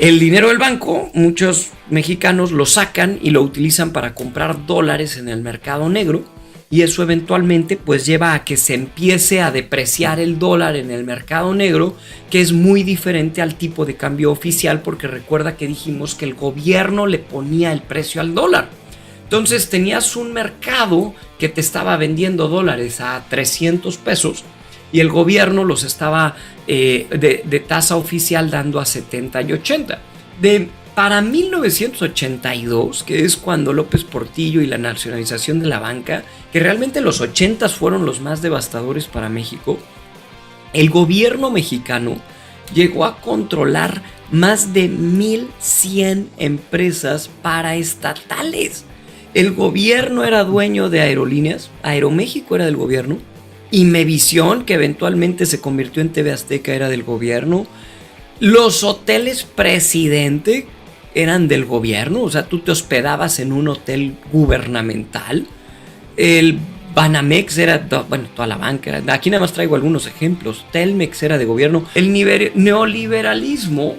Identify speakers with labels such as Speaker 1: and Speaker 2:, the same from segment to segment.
Speaker 1: El dinero del banco, muchos mexicanos lo sacan y lo utilizan para comprar dólares en el mercado negro, y eso eventualmente pues lleva a que se empiece a depreciar el dólar en el mercado negro, que es muy diferente al tipo de cambio oficial, porque recuerda que dijimos que el gobierno le ponía el precio al dólar. Entonces tenías un mercado que te estaba vendiendo dólares a 300 pesos y el gobierno los estaba de tasa oficial dando a 70 y 80. Para 1982, que es cuando López Portillo y la nacionalización de la banca, que realmente los 80 fueron los más devastadores para México, el gobierno mexicano llegó a controlar más de 1,100 empresas paraestatales. El gobierno era dueño de aerolíneas, Aeroméxico era del gobierno, Imevisión, que eventualmente se convirtió en TV Azteca, era del gobierno. Los hoteles Presidente eran del gobierno, o sea, tú te hospedabas en un hotel gubernamental. El Banamex era, bueno, toda la banca era, aquí nada más traigo algunos ejemplos. Telmex era de gobierno. El neoliberalismo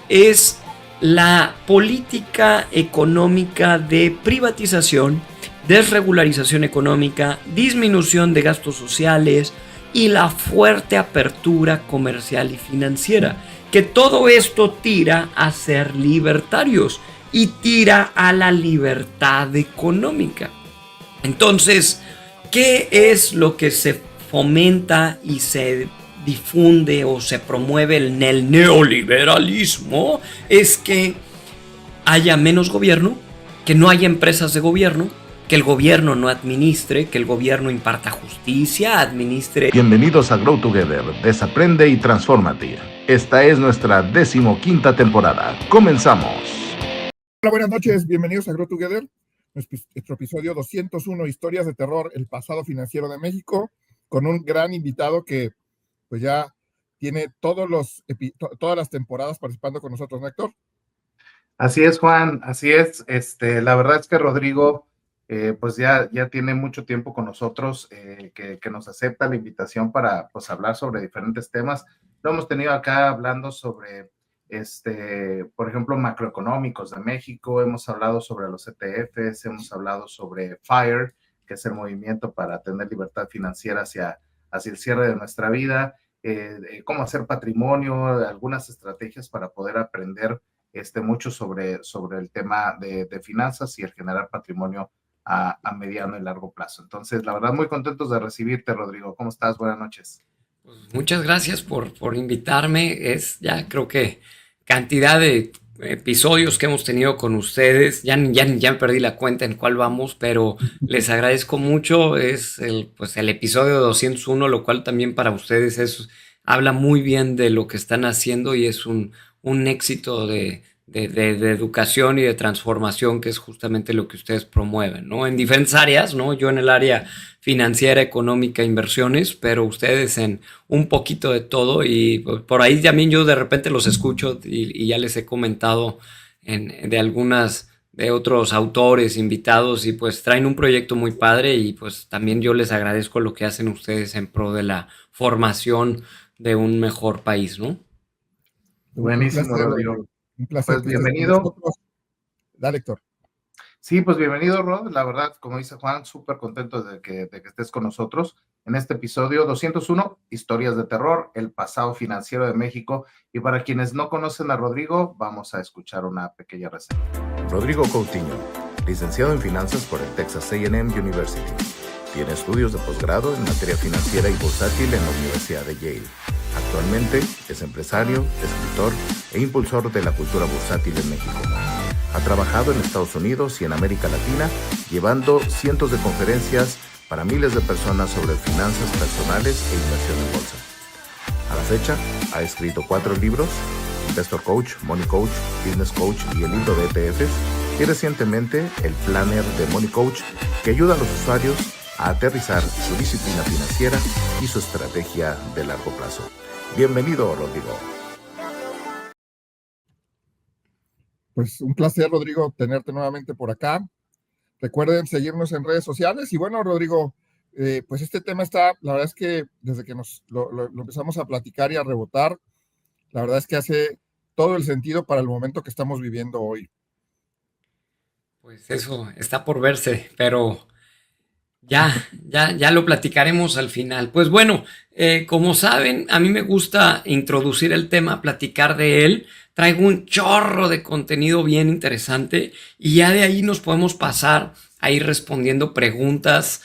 Speaker 1: es la política económica de privatización, desregularización económica, disminución de gastos sociales y la fuerte apertura comercial y financiera, que todo esto tira a ser libertarios y tira a la libertad económica. Entonces, ¿qué es lo que se fomenta y se difunde o se promueve en el neoliberalismo? Es que haya menos gobierno, que no haya empresas de gobierno, que el gobierno no administre, que el gobierno imparta justicia, administre.
Speaker 2: Bienvenidos a Grow Together, desaprende y transfórmate. Esta es nuestra 15ª temporada. ¡Comenzamos!
Speaker 3: Hola, buenas noches, bienvenidos a Grow Together, nuestro episodio 201, Historias de Terror, el pasado financiero de México, con un gran invitado que pues ya tiene todas las temporadas participando con nosotros, ¿no, Héctor?
Speaker 4: Así es, Juan, así es. La verdad es que Rodrigo pues ya tiene mucho tiempo con nosotros, que nos acepta la invitación para pues hablar sobre diferentes temas. Lo hemos tenido acá hablando sobre, por ejemplo, macroeconómicos de México, hemos hablado sobre los ETFs, hemos hablado sobre FIRE, que es el movimiento para tener libertad financiera hacia el cierre de nuestra vida, cómo hacer patrimonio, algunas estrategias para poder aprender mucho sobre el tema de finanzas y el generar patrimonio a mediano y largo plazo. Entonces, la verdad, muy contentos de recibirte, Rodrigo. ¿Cómo estás? Buenas noches.
Speaker 1: Pues muchas gracias por invitarme. Es ya creo que cantidad de episodios que hemos tenido con ustedes. Ya me perdí la cuenta en cuál vamos, pero les agradezco mucho. Es el episodio 201, lo cual también para ustedes habla muy bien de lo que están haciendo y es un éxito de educación y de transformación, que es justamente lo que ustedes promueven, ¿no? En diferentes áreas, ¿no? Yo en el área financiera, económica, inversiones, pero ustedes en un poquito de todo, y por ahí también yo de repente los escucho y ya les he comentado de otros autores invitados, y pues traen un proyecto muy padre, y pues también yo les agradezco lo que hacen ustedes en pro de la formación de un mejor país, ¿no?
Speaker 4: Buenísimo, Rodrigo.
Speaker 3: Un placer.
Speaker 4: Pues bienvenido.
Speaker 3: Dale, Héctor.
Speaker 4: Sí, pues bienvenido, Rod. La verdad, como dice Juan, súper contento de que estés con nosotros en este episodio 201, Historias de Terror, el pasado financiero de México. Y para quienes no conocen a Rodrigo, vamos a escuchar una pequeña reseña.
Speaker 2: Rodrigo Coutinho, licenciado en finanzas por el Texas A&M University. Tiene estudios de posgrado en materia financiera y bursátil en la Universidad de Yale. Actualmente es empresario, escritor e impulsor de la cultura bursátil en México. Ha trabajado en Estados Unidos y en América Latina, llevando cientos de conferencias para miles de personas sobre finanzas personales e inversión en bolsa. A la fecha, ha escrito 4 libros: Investor Coach, Money Coach, Business Coach y el libro de ETFs, y recientemente el Planner de Money Coach, que ayuda a los usuarios a aterrizar su disciplina financiera y su estrategia de largo plazo. Bienvenido, Rodrigo.
Speaker 3: Pues un placer, Rodrigo, tenerte nuevamente por acá. Recuerden seguirnos en redes sociales. Y bueno, Rodrigo, pues este tema está, la verdad es que desde que lo empezamos a platicar y a rebotar, la verdad es que hace todo el sentido para el momento que estamos viviendo hoy.
Speaker 1: Pues eso está por verse, pero ya lo platicaremos al final. Pues bueno, como saben, a mí me gusta introducir el tema, platicar de él. Traigo un chorro de contenido bien interesante y ya de ahí nos podemos pasar a ir respondiendo preguntas.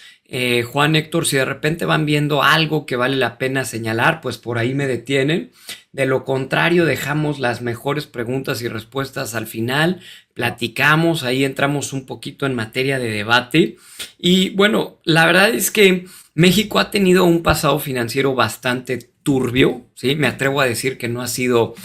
Speaker 1: Juan, Héctor, si de repente van viendo algo que vale la pena señalar, pues por ahí me detienen. De lo contrario, dejamos las mejores preguntas y respuestas al final, platicamos, ahí entramos un poquito en materia de debate. Y bueno, la verdad es que México ha tenido un pasado financiero bastante turbio, ¿sí? Me atrevo a decir que no ha sido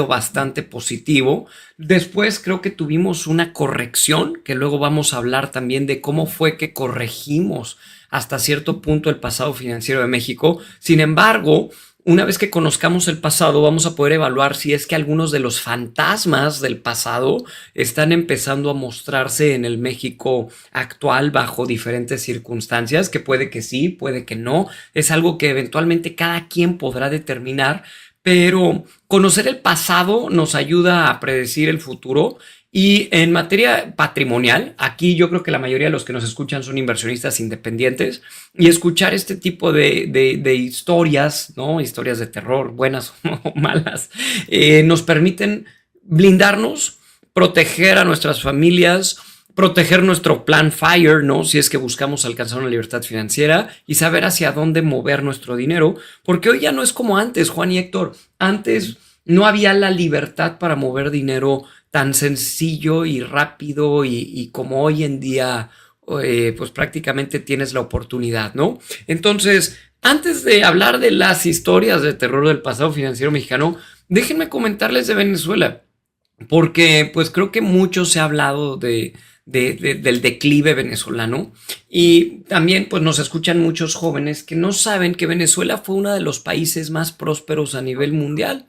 Speaker 1: bastante positivo. Después creo que tuvimos una corrección, que luego vamos a hablar también de cómo fue que corregimos hasta cierto punto el pasado financiero de México. Sin embargo, una vez que conozcamos el pasado, vamos a poder evaluar si es que algunos de los fantasmas del pasado están empezando a mostrarse en el México actual bajo diferentes circunstancias, que puede que sí, puede que no. Es algo que eventualmente cada quien podrá determinar, pero conocer el pasado nos ayuda a predecir el futuro. Y en materia patrimonial, aquí yo creo que la mayoría de los que nos escuchan son inversionistas independientes y escuchar este tipo de historias, ¿no? Historias de terror, buenas o malas, nos permiten blindarnos, proteger a nuestras familias, proteger nuestro plan FIRE, ¿no? Si es que buscamos alcanzar una libertad financiera y saber hacia dónde mover nuestro dinero, porque hoy ya no es como antes, Juan y Héctor. Antes no había la libertad para mover dinero tan sencillo y rápido y como hoy en día, pues prácticamente tienes la oportunidad, ¿no? Entonces, antes de hablar de las historias de terror del pasado financiero mexicano, déjenme comentarles de Venezuela, porque pues creo que mucho se ha hablado del declive venezolano y también pues nos escuchan muchos jóvenes que no saben que Venezuela fue uno de los países más prósperos a nivel mundial.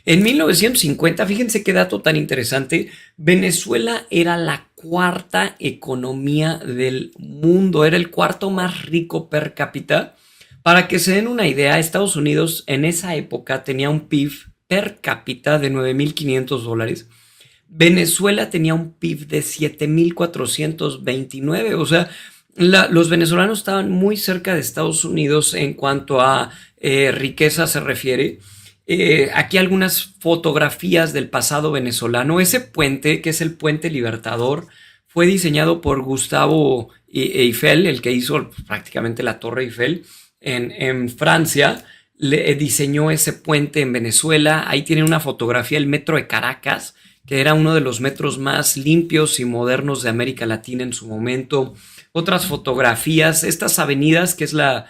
Speaker 1: En 1950, fíjense qué dato tan interesante, Venezuela era la cuarta economía del mundo, era el cuarto más rico per cápita. Para que se den una idea, Estados Unidos en esa época tenía un PIB per cápita de $9,500. Venezuela tenía un PIB de 7,429, o sea, los venezolanos estaban muy cerca de Estados Unidos en cuanto a riqueza se refiere. Aquí algunas fotografías del pasado venezolano. Ese puente, que es el Puente Libertador, fue diseñado por Gustavo Eiffel, el que hizo prácticamente la Torre Eiffel en Francia. Diseñó ese puente en Venezuela. Ahí tiene una fotografía del metro de Caracas, que era uno de los metros más limpios y modernos de América Latina en su momento. Otras fotografías, estas avenidas, que es la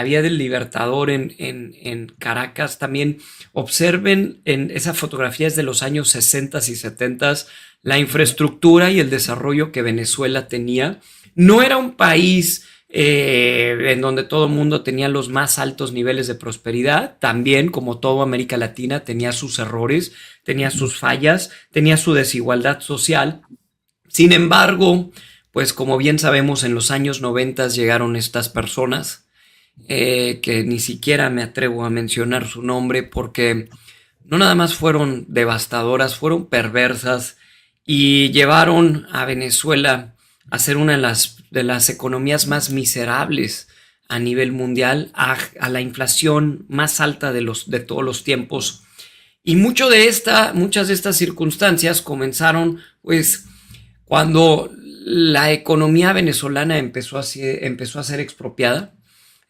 Speaker 1: Vía del Libertador en Caracas, también observen en esas fotografías de los años 60 y 70 la infraestructura y el desarrollo que Venezuela tenía. No era un país en donde todo el mundo tenía los más altos niveles de prosperidad. También, como toda América Latina, tenía sus errores, tenía sus fallas, tenía su desigualdad social. Sin embargo, pues como bien sabemos, en los años 90 llegaron estas personas que ni siquiera me atrevo a mencionar su nombre porque no nada más fueron devastadoras, fueron perversas y llevaron a Venezuela a ser una de las economías más miserables a nivel mundial, a la inflación más alta de todos los tiempos. Y muchas de estas circunstancias comenzaron pues cuando la economía venezolana empezó a ser expropiada.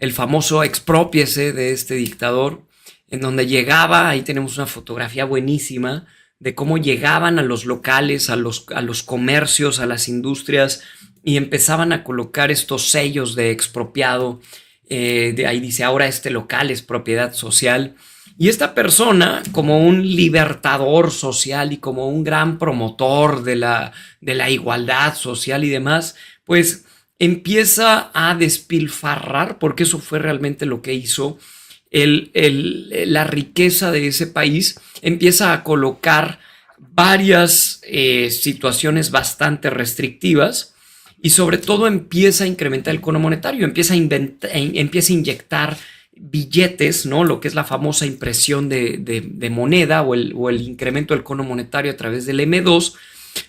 Speaker 1: El famoso exprópiese de este dictador, en donde llegaba, ahí tenemos una fotografía buenísima de cómo llegaban a los locales, a los comercios, a las industrias y empezaban a colocar estos sellos de expropiado. De ahí dice, ahora este local es propiedad social. Y esta persona, como un libertador social y como un gran promotor de la igualdad social y demás, pues empieza a despilfarrar, porque eso fue realmente lo que hizo, la riqueza de ese país. Empieza a colocar varias situaciones bastante restrictivas y sobre todo empieza a incrementar el cono monetario, empieza a inyectar billetes, ¿no? Lo que es la famosa impresión de moneda o el incremento del cono monetario a través del M2,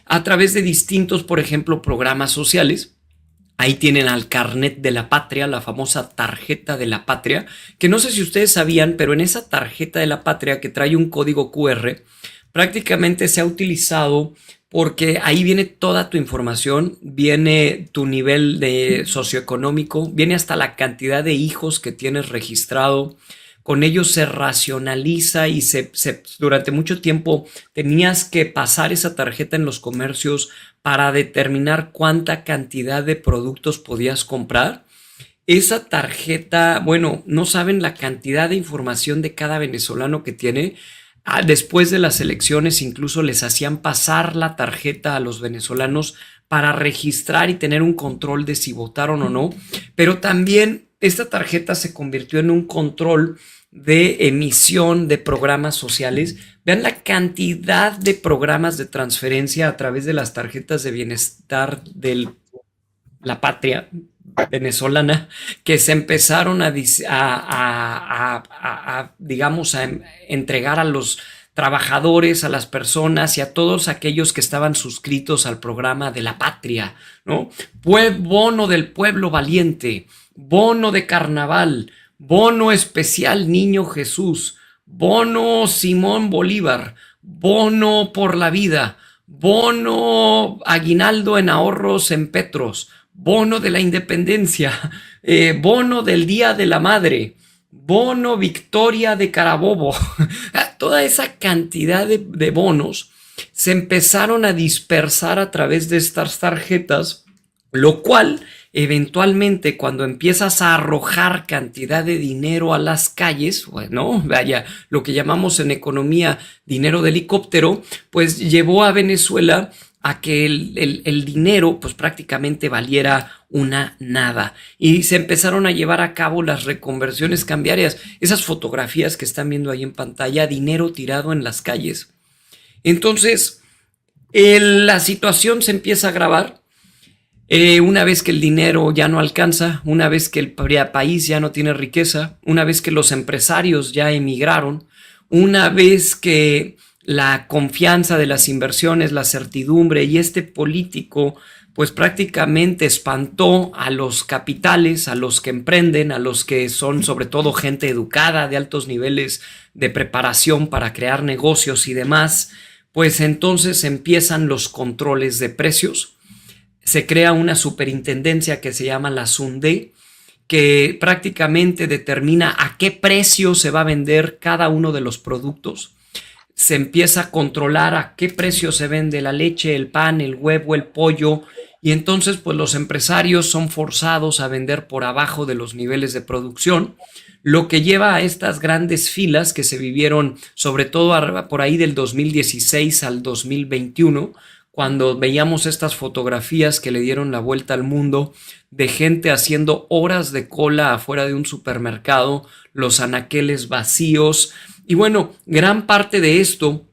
Speaker 1: a través de distintos, por ejemplo, programas sociales. Ahí tienen al carnet de la patria, la famosa tarjeta de la patria, que no sé si ustedes sabían, pero en esa tarjeta de la patria que trae un código QR, prácticamente se ha utilizado porque ahí viene toda tu información, viene tu nivel de socioeconómico, viene hasta la cantidad de hijos que tienes registrado. Con ello se racionaliza y durante mucho tiempo tenías que pasar esa tarjeta en los comercios para determinar cuánta cantidad de productos podías comprar. Esa tarjeta, bueno, no saben la cantidad de información de cada venezolano que tiene. Después de las elecciones incluso les hacían pasar la tarjeta a los venezolanos para registrar y tener un control de si votaron o no. Pero también esta tarjeta se convirtió en un control de emisión de programas sociales. Vean la cantidad de programas de transferencia a través de las tarjetas de bienestar de la patria venezolana que se empezaron digamos, a entregar a los trabajadores, a las personas y a todos aquellos que estaban suscritos al programa de la patria, ¿no? Bono del pueblo valiente, bono de carnaval, bono especial Niño Jesús, bono Simón Bolívar, bono por la vida, bono aguinaldo en ahorros en Petros, bono de la independencia, bono del Día de la Madre, bono Victoria de Carabobo. Toda esa cantidad de bonos se empezaron a dispersar a través de estas tarjetas, lo cual eventualmente cuando empiezas a arrojar cantidad de dinero a las calles, bueno, vaya, lo que llamamos en economía dinero de helicóptero, pues llevó a Venezuela a que el dinero pues prácticamente valiera una nada y se empezaron a llevar a cabo las reconversiones cambiarias. Esas fotografías que están viendo ahí en pantalla, dinero tirado en las calles. Entonces la situación se empieza a agravar. Una vez que el dinero ya no alcanza, una vez que el país ya no tiene riqueza, una vez que los empresarios ya emigraron, una vez que la confianza de las inversiones, la certidumbre y este político pues prácticamente espantó a los capitales, a los que emprenden, a los que son sobre todo gente educada de altos niveles de preparación para crear negocios y demás, pues entonces empiezan los controles de precios. Se crea una superintendencia que se llama la SUNDE, que prácticamente determina a qué precio se va a vender cada uno de los productos. Se empieza a controlar a qué precio se vende la leche, el pan, el huevo, el pollo, y entonces pues los empresarios son forzados a vender por abajo de los niveles de producción, lo que lleva a estas grandes filas que se vivieron sobre todo por ahí del 2016 al 2021, cuando veíamos estas fotografías que le dieron la vuelta al mundo de gente haciendo horas de cola afuera de un supermercado, los anaqueles vacíos. Y bueno, gran parte de esto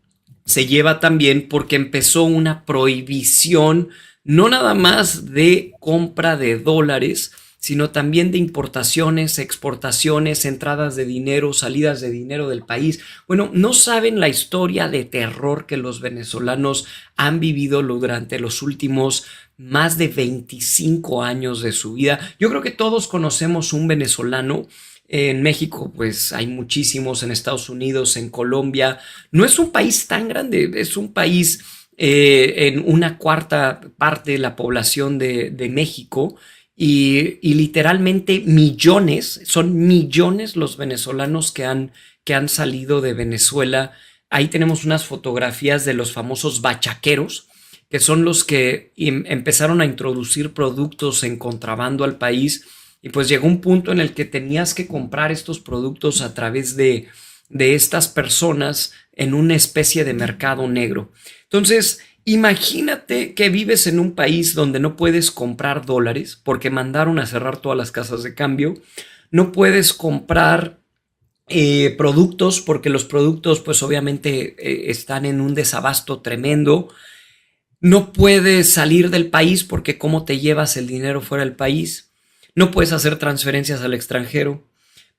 Speaker 1: se lleva también porque empezó una prohibición no nada más de compra de dólares, sino también de importaciones, exportaciones, entradas de dinero, salidas de dinero del país. Bueno, no saben la historia de terror que los venezolanos han vivido durante los últimos más de 25 años de su vida. Yo creo que todos conocemos un venezolano. En México, pues hay muchísimos, en Estados Unidos, en Colombia. No es un país tan grande, es un país en una cuarta parte de la población de México y literalmente millones, son millones los venezolanos que han salido de Venezuela. Ahí tenemos unas fotografías de los famosos bachaqueros, que son los que empezaron a introducir productos en contrabando al país. Y pues llegó un punto en el que tenías que comprar estos productos a través de estas personas en una especie de mercado negro. Entonces, imagínate que vives en un país donde no puedes comprar dólares porque mandaron a cerrar todas las casas de cambio. No puedes comprar productos porque los productos pues obviamente están en un desabasto tremendo. No puedes salir del país porque ¿cómo te llevas el dinero fuera del país? No puedes hacer transferencias al extranjero.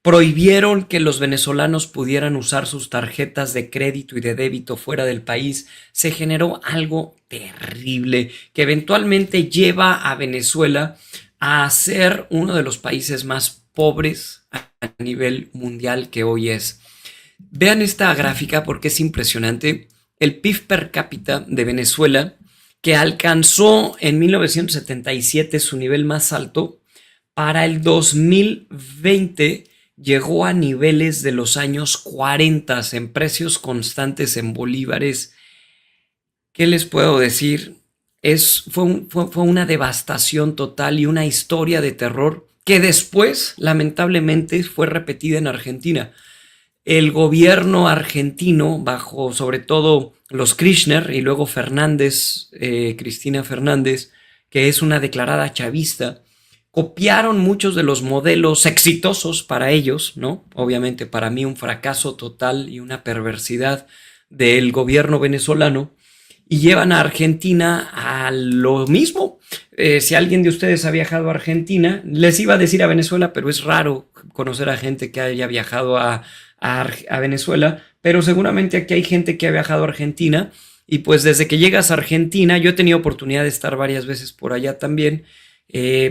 Speaker 1: prohibieron que los venezolanos pudieran usar sus tarjetas de crédito y de débito fuera del país. Se generó algo terrible que eventualmente lleva a Venezuela a ser uno de los países más pobres a nivel mundial que hoy es. Vean esta gráfica porque es impresionante. El PIB per cápita de Venezuela, que alcanzó en 1977 su nivel más alto, para el 2020 llegó a niveles de los años 40 en precios constantes en bolívares. ¿Qué les puedo decir? Fue una devastación total y una historia de terror que después, lamentablemente, fue repetida en Argentina. El gobierno argentino, bajo sobre todo los Kirchner y luego Fernández, Cristina Fernández, que es una declarada chavista, copiaron muchos de los modelos exitosos para ellos, ¿no? Obviamente para mí un fracaso total y una perversidad del gobierno venezolano, y llevan a Argentina a lo mismo. Si alguien de ustedes ha viajado a Argentina, les iba a decir a Venezuela, pero es raro conocer a gente que haya viajado a Venezuela, pero seguramente aquí hay gente que ha viajado a Argentina, y pues desde que llegas a Argentina, yo he tenido oportunidad de estar varias veces por allá también,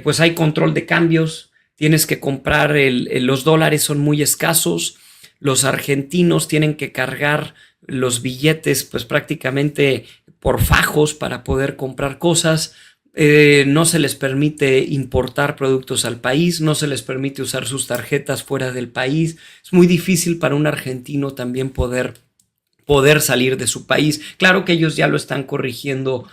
Speaker 1: pues hay control de cambios, tienes que comprar, los dólares son muy escasos, los argentinos tienen que cargar los billetes pues prácticamente por fajos para poder comprar cosas. No se les permite importar productos al país, no se les permite usar sus tarjetas fuera del país. Es muy difícil para un argentino también poder salir de su país. Claro que ellos ya lo están corrigiendo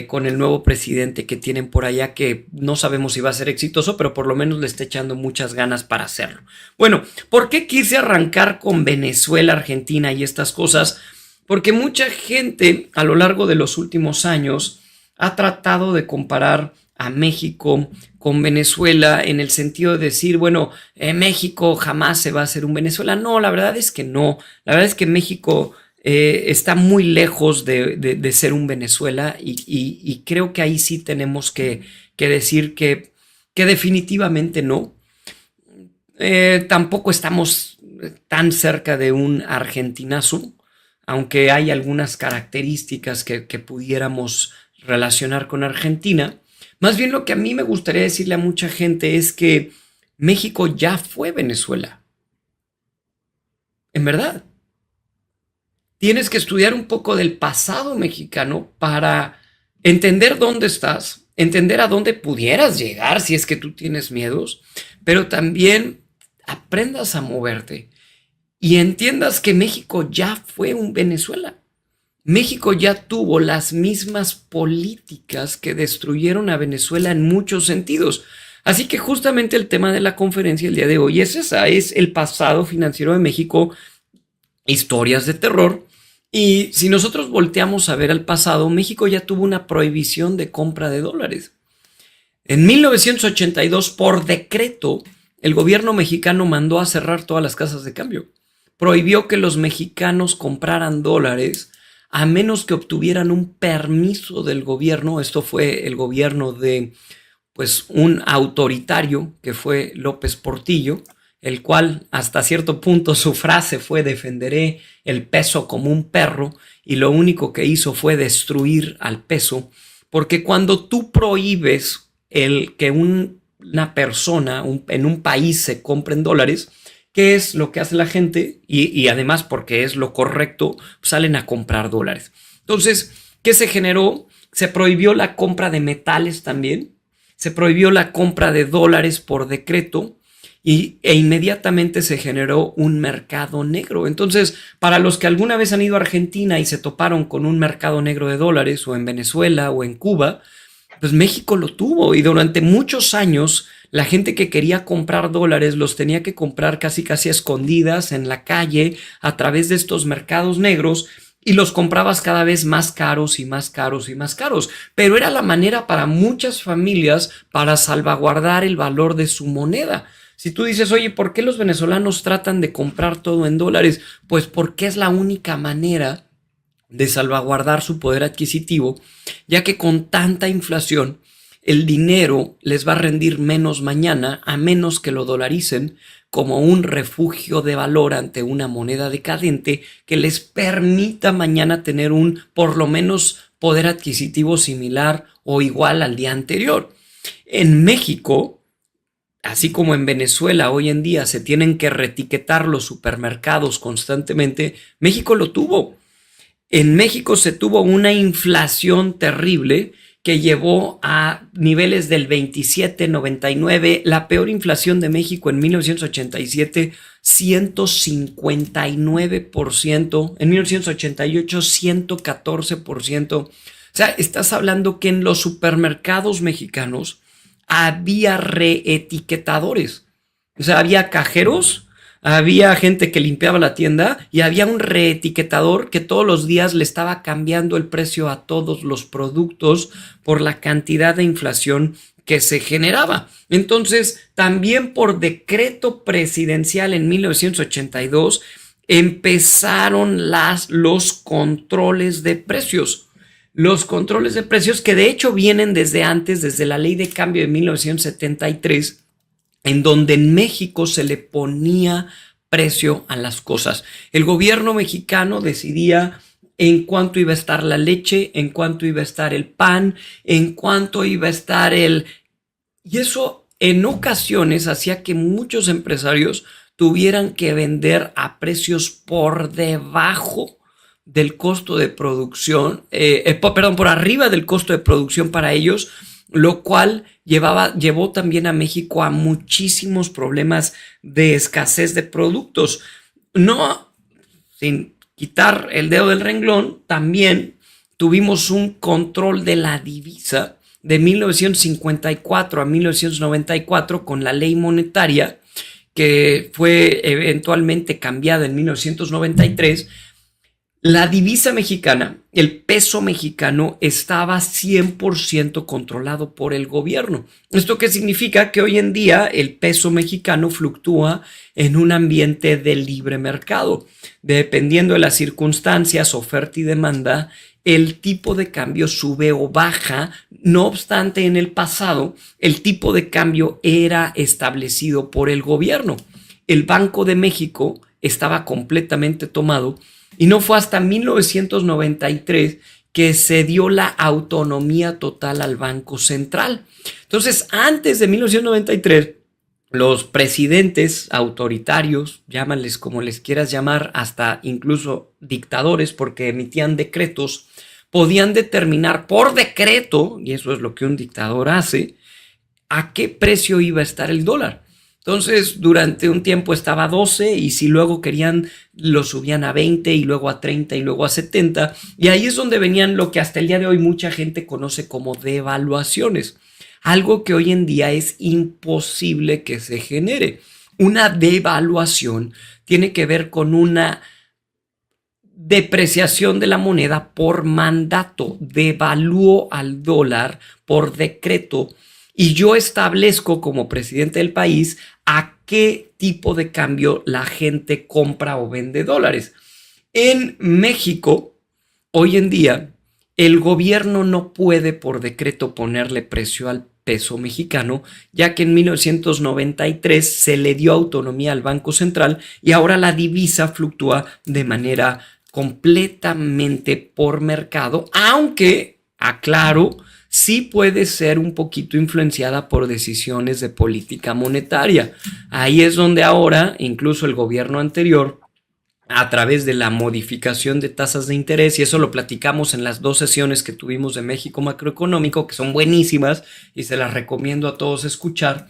Speaker 1: con el nuevo presidente que tienen por allá, que no sabemos si va a ser exitoso, pero por lo menos le está echando muchas ganas para hacerlo. Bueno, ¿por qué quise arrancar con Venezuela, Argentina y estas cosas? Porque mucha gente a lo largo de los últimos años ha tratado de comparar a México con Venezuela en el sentido de decir, bueno, México jamás se va a hacer un Venezuela. No, la verdad es que no. La verdad es que México está muy lejos de ser un Venezuela, y creo que ahí sí tenemos que decir que definitivamente no. Tampoco estamos tan cerca de un argentinazo, aunque hay algunas características que pudiéramos relacionar con Argentina. Más bien lo que a mí me gustaría decirle a mucha gente es que México ya fue Venezuela. En verdad. Tienes que estudiar un poco del pasado mexicano para entender dónde estás, entender a dónde pudieras llegar si es que tú tienes miedos, pero también aprendas a moverte y entiendas que México ya fue un Venezuela. México ya tuvo las mismas políticas que destruyeron a Venezuela en muchos sentidos. Así que justamente el tema de la conferencia el día de hoy es esa, es el pasado financiero de México, historias de terror. Y si nosotros volteamos a ver al pasado, México ya tuvo una prohibición de compra de dólares. En 1982, por decreto, el gobierno mexicano mandó a cerrar todas las casas de cambio. Prohibió que los mexicanos compraran dólares a menos que obtuvieran un permiso del gobierno. Esto fue el gobierno de pues, un autoritario que fue López Portillo, el cual hasta cierto punto su frase fue defenderé el peso como un perro, y lo único que hizo fue destruir al peso, porque cuando tú prohíbes el que una persona en un país se compre en dólares, ¿qué es lo que hace la gente? Y además porque es lo correcto, salen a comprar dólares. Entonces, ¿qué se generó? Se prohibió la compra de metales también, se prohibió la compra de dólares por decreto, e inmediatamente se generó un mercado negro. Entonces, para los que alguna vez han ido a Argentina y se toparon con un mercado negro de dólares, o en Venezuela o en Cuba, pues México lo tuvo, y durante muchos años la gente que quería comprar dólares los tenía que comprar casi a escondidas en la calle a través de estos mercados negros, y los comprabas cada vez más caros y más caros y más caros. Pero era la manera para muchas familias para salvaguardar el valor de su moneda. Si tú dices, oye, ¿por qué los venezolanos tratan de comprar todo en dólares? Pues porque es la única manera de salvaguardar su poder adquisitivo, ya que con tanta inflación el dinero les va a rendir menos mañana, a menos que lo dolaricen, como un refugio de valor ante una moneda decadente que les permita mañana tener un, por lo menos, poder adquisitivo similar o igual al día anterior. En México, así como en Venezuela hoy en día se tienen que reetiquetar los supermercados constantemente, México lo tuvo. En México se tuvo una inflación terrible que llevó a niveles del 27, 99, la peor inflación de México en 1987, 159%, en 1988, 114%. O sea, estás hablando que en los supermercados mexicanos había reetiquetadores. O sea, había cajeros, había gente que limpiaba la tienda y había un reetiquetador que todos los días le estaba cambiando el precio a todos los productos por la cantidad de inflación que se generaba. Entonces, también por decreto presidencial en 1982 empezaron los controles de precios. Los controles de precios que de hecho vienen desde antes, desde la ley de cambio de 1973, en donde en México se le ponía precio a las cosas. El gobierno mexicano decidía en cuánto iba a estar la leche, en cuánto iba a estar el pan, en cuánto iba a estar el... Y eso en ocasiones hacía que muchos empresarios tuvieran que vender a precios por debajo del costo de producción, por arriba del costo de producción para ellos, lo cual llevó también a México a muchísimos problemas de escasez de productos. No, sin quitar el dedo del renglón, también tuvimos un control de la divisa de 1954 a 1994 con la ley monetaria, que fue eventualmente cambiada en 1993. La divisa mexicana, el peso mexicano, estaba 100% controlado por el gobierno. ¿Esto qué significa? Que hoy en día el peso mexicano fluctúa en un ambiente de libre mercado. Dependiendo de las circunstancias, oferta y demanda, el tipo de cambio sube o baja. No obstante, en el pasado, el tipo de cambio era establecido por el gobierno. El Banco de México estaba completamente tomado. Y no fue hasta 1993 que se dio la autonomía total al Banco Central. Entonces, antes de 1993, los presidentes autoritarios, llámales como les quieras llamar, hasta incluso dictadores, porque emitían decretos, podían determinar por decreto, y eso es lo que un dictador hace, a qué precio iba a estar el dólar. Entonces, durante un tiempo estaba a 12 y si luego querían, lo subían a 20 y luego a 30 y luego a 70. Y ahí es donde venían lo que hasta el día de hoy mucha gente conoce como devaluaciones. Algo que hoy en día es imposible que se genere. Una devaluación tiene que ver con una depreciación de la moneda por mandato. Devalúo al dólar por decreto. Y yo establezco como presidente del país a qué tipo de cambio la gente compra o vende dólares. En México, hoy en día, el gobierno no puede por decreto ponerle precio al peso mexicano, ya que en 1993 se le dio autonomía al Banco Central y ahora la divisa fluctúa de manera completamente por mercado, aunque, aclaro, sí puede ser un poquito influenciada por decisiones de política monetaria. Ahí es donde ahora, incluso el gobierno anterior, a través de la modificación de tasas de interés, y eso lo platicamos en las 2 sesiones que tuvimos de México Macroeconómico, que son buenísimas y se las recomiendo a todos escuchar,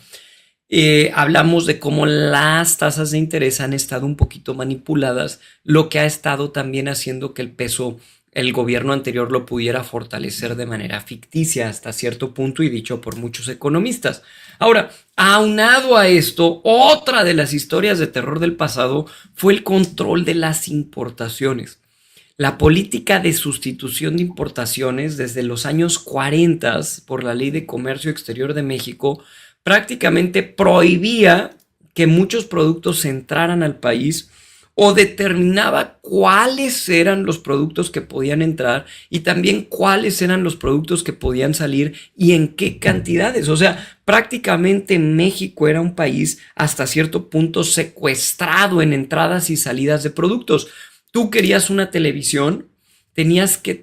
Speaker 1: hablamos de cómo las tasas de interés han estado un poquito manipuladas, lo que ha estado también haciendo que el peso, el gobierno anterior lo pudiera fortalecer de manera ficticia hasta cierto punto y dicho por muchos economistas. Ahora, aunado a esto, otra de las historias de terror del pasado fue el control de las importaciones. La política de sustitución de importaciones desde los años 40 por la Ley de Comercio Exterior de México prácticamente prohibía que muchos productos entraran al país o determinaba cuáles eran los productos que podían entrar y también cuáles eran los productos que podían salir y en qué cantidades. O sea, prácticamente México era un país hasta cierto punto secuestrado en entradas y salidas de productos. Tú querías una televisión, tenías que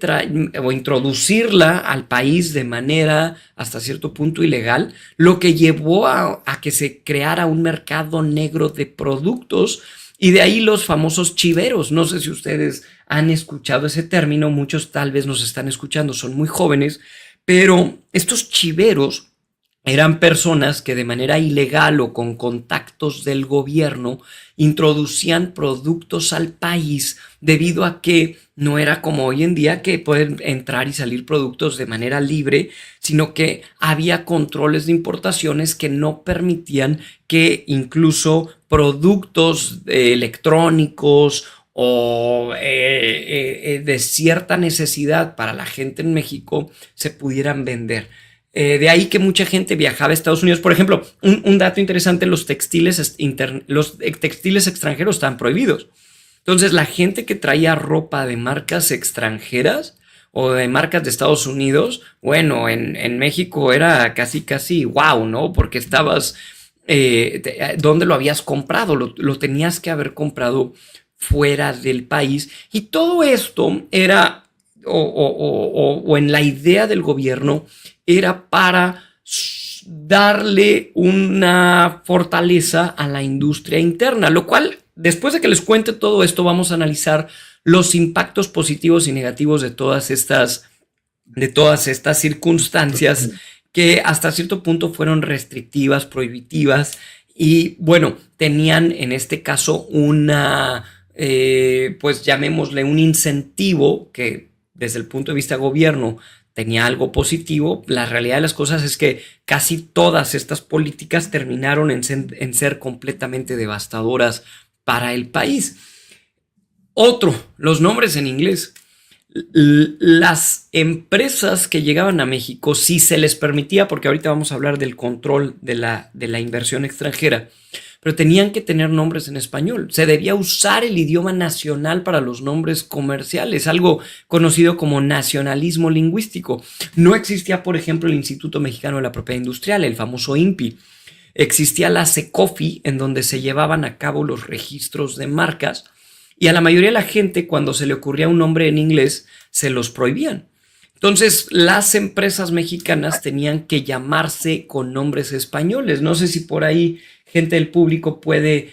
Speaker 1: o introducirla al país de manera hasta cierto punto ilegal, lo que llevó a que se creara un mercado negro de productos. Y de ahí los famosos chiveros. No sé si ustedes han escuchado ese término, muchos tal vez nos están escuchando, son muy jóvenes, pero estos chiveros eran personas que de manera ilegal o con contactos del gobierno introducían productos al país debido a que no era como hoy en día que pueden entrar y salir productos de manera libre, sino que había controles de importaciones que no permitían que incluso productos electrónicos o de cierta necesidad para la gente en México se pudieran vender. De ahí que mucha gente viajaba a Estados Unidos. Por ejemplo, un dato interesante, los textiles extranjeros estaban prohibidos. Entonces, la gente que traía ropa de marcas extranjeras o de marcas de Estados Unidos, bueno, en México era casi wow, ¿no? Porque estabas, ¿dónde lo habías comprado? Lo tenías que haber comprado fuera del país. Y todo esto era, o en la idea del gobierno, era para darle una fortaleza a la industria interna, lo cual, después de que les cuente todo esto, vamos a analizar los impactos positivos y negativos de todas estas circunstancias que hasta cierto punto fueron restrictivas, prohibitivas y, bueno, tenían en este caso una, pues llamémosle un incentivo que desde el punto de vista gobierno tenía algo positivo. La realidad de las cosas es que casi todas estas políticas terminaron en ser completamente devastadoras para el país. Otro, los nombres en inglés. Las empresas que llegaban a México, si se les permitía, porque ahorita vamos a hablar del control de la inversión extranjera, pero tenían que tener nombres en español. Se debía usar el idioma nacional para los nombres comerciales, algo conocido como nacionalismo lingüístico. No existía, por ejemplo, el Instituto Mexicano de la Propiedad Industrial, el famoso INPI. Existía la SECOFI, en donde se llevaban a cabo los registros de marcas, y a la mayoría de la gente, cuando se le ocurría un nombre en inglés, se los prohibían. Entonces, las empresas mexicanas tenían que llamarse con nombres españoles. No sé si por ahí gente del público puede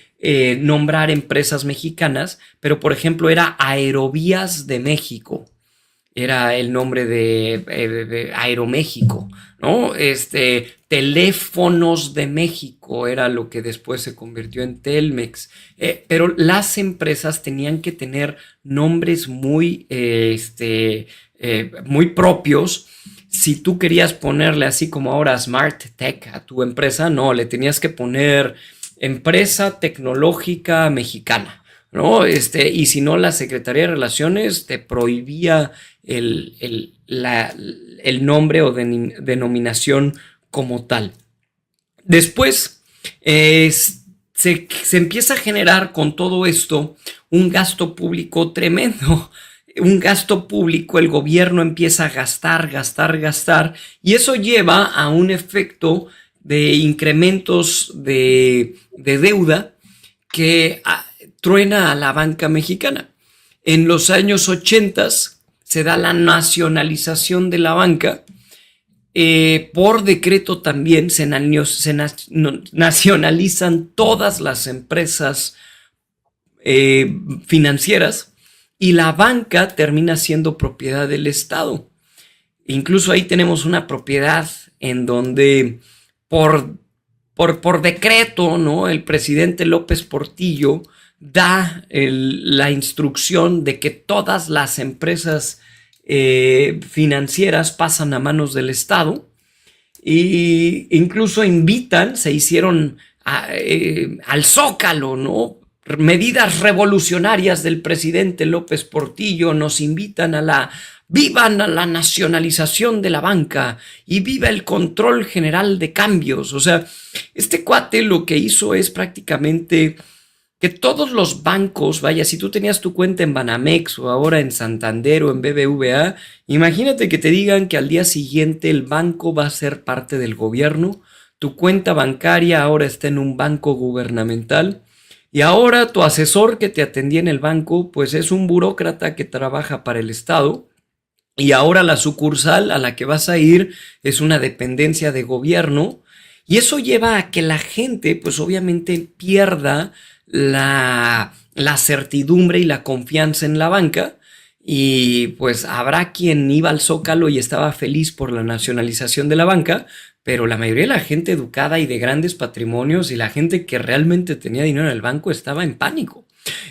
Speaker 1: nombrar empresas mexicanas, pero por ejemplo era Aerovías de México, era el nombre de Aeroméxico, ¿no? Teléfonos de México era lo que después se convirtió en Telmex, pero las empresas tenían que tener nombres muy propios. Si tú querías ponerle así como ahora Smart Tech a tu empresa, no, le tenías que poner Empresa Tecnológica Mexicana, ¿no? Y si no, la Secretaría de Relaciones te prohibía el nombre o denominación como tal. Después se empieza a generar con todo esto un gasto público tremendo. Un gasto público, el gobierno empieza a gastar, y eso lleva a un efecto de incrementos de deuda que truena a la banca mexicana. En los años 80 se da la nacionalización de la banca. Por decreto también se nacionalizan todas las empresas financieras, y la banca termina siendo propiedad del Estado. Incluso ahí tenemos una propiedad en donde por decreto, ¿no? El presidente López Portillo da la instrucción de que todas las empresas financieras pasan a manos del Estado, e incluso se hicieron al Zócalo, ¿no? Medidas revolucionarias del presidente López Portillo nos invitan vivan a la nacionalización de la banca y viva el control general de cambios. O sea, este cuate lo que hizo es prácticamente que todos los bancos, vaya, si tú tenías tu cuenta en Banamex o ahora en Santander o en BBVA, imagínate que te digan que al día siguiente el banco va a ser parte del gobierno, tu cuenta bancaria ahora está en un banco gubernamental y ahora tu asesor que te atendía en el banco, pues es un burócrata que trabaja para el Estado. Y ahora la sucursal a la que vas a ir es una dependencia de gobierno. Y eso lleva a que la gente, pues obviamente pierda la certidumbre y la confianza en la banca. Y pues habrá quien iba al Zócalo y estaba feliz por la nacionalización de la banca, pero la mayoría de la gente educada y de grandes patrimonios y la gente que realmente tenía dinero en el banco estaba en pánico.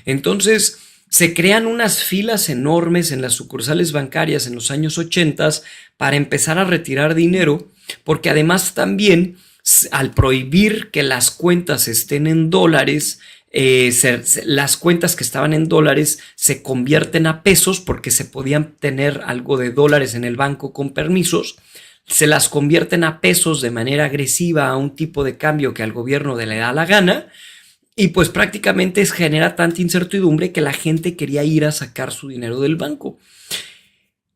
Speaker 1: Entonces se crean unas filas enormes en las sucursales bancarias en los años 80 para empezar a retirar dinero, porque además también al prohibir que las cuentas estén en dólares, las cuentas que estaban en dólares se convierten a pesos porque se podían tener algo de dólares en el banco con permisos, se las convierten a pesos de manera agresiva a un tipo de cambio que al gobierno le da la gana. Y pues prácticamente genera tanta incertidumbre que la gente quería ir a sacar su dinero del banco.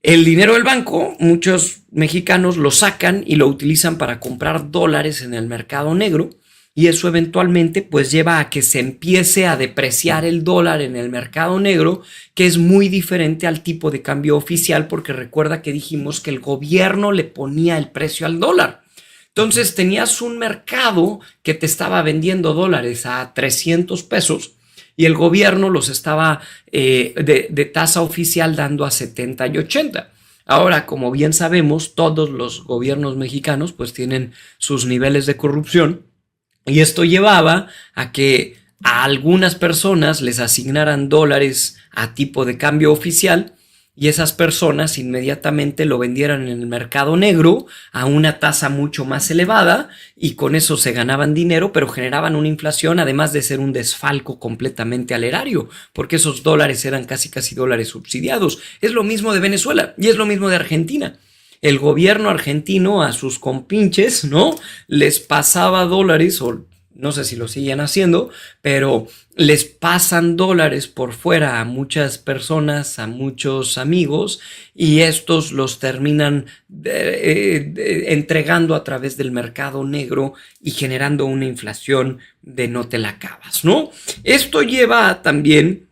Speaker 1: El dinero del banco, muchos mexicanos lo sacan y lo utilizan para comprar dólares en el mercado negro. Y eso eventualmente pues lleva a que se empiece a depreciar el dólar en el mercado negro, que es muy diferente al tipo de cambio oficial, porque recuerda que dijimos que el gobierno le ponía el precio al dólar. Entonces tenías un mercado que te estaba vendiendo dólares a 300 pesos y el gobierno los estaba de tasa oficial dando a 70 y 80. Ahora, como bien sabemos, todos los gobiernos mexicanos pues tienen sus niveles de corrupción y esto llevaba a que a algunas personas les asignaran dólares a tipo de cambio oficial y esas personas inmediatamente lo vendieran en el mercado negro a una tasa mucho más elevada y con eso se ganaban dinero, pero generaban una inflación, además de ser un desfalco completamente al erario, porque esos dólares eran casi dólares subsidiados. Es lo mismo de Venezuela y es lo mismo de Argentina. El gobierno argentino a sus compinches, ¿no? Les pasaba dólares, o no sé si lo siguen haciendo, pero les pasan dólares por fuera a muchas personas, a muchos amigos, y estos los terminan entregando a través del mercado negro y generando una inflación de no te la acabas, ¿no? Esto lleva también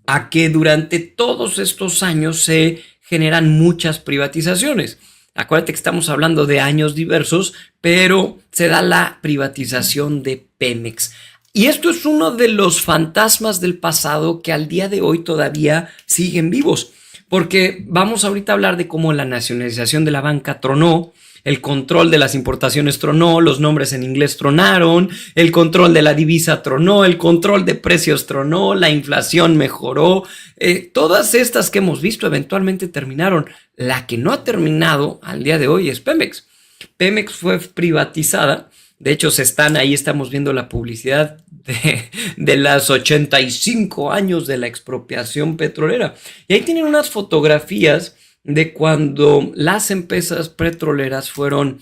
Speaker 1: a que durante todos estos años se generan muchas privatizaciones. Acuérdate que estamos hablando de años diversos, pero se da la privatización de Pemex. Y esto es uno de los fantasmas del pasado que al día de hoy todavía siguen vivos, porque vamos ahorita a hablar de cómo la nacionalización de la banca tronó, el control de las importaciones tronó, los nombres en inglés tronaron, el control de la divisa tronó, el control de precios tronó, la inflación mejoró. Todas estas que hemos visto eventualmente terminaron. La que no ha terminado al día de hoy es Pemex. Pemex fue privatizada. De hecho, ahí estamos viendo la publicidad de las 85 años de la expropiación petrolera. Y ahí tienen unas fotografías de cuando las empresas petroleras fueron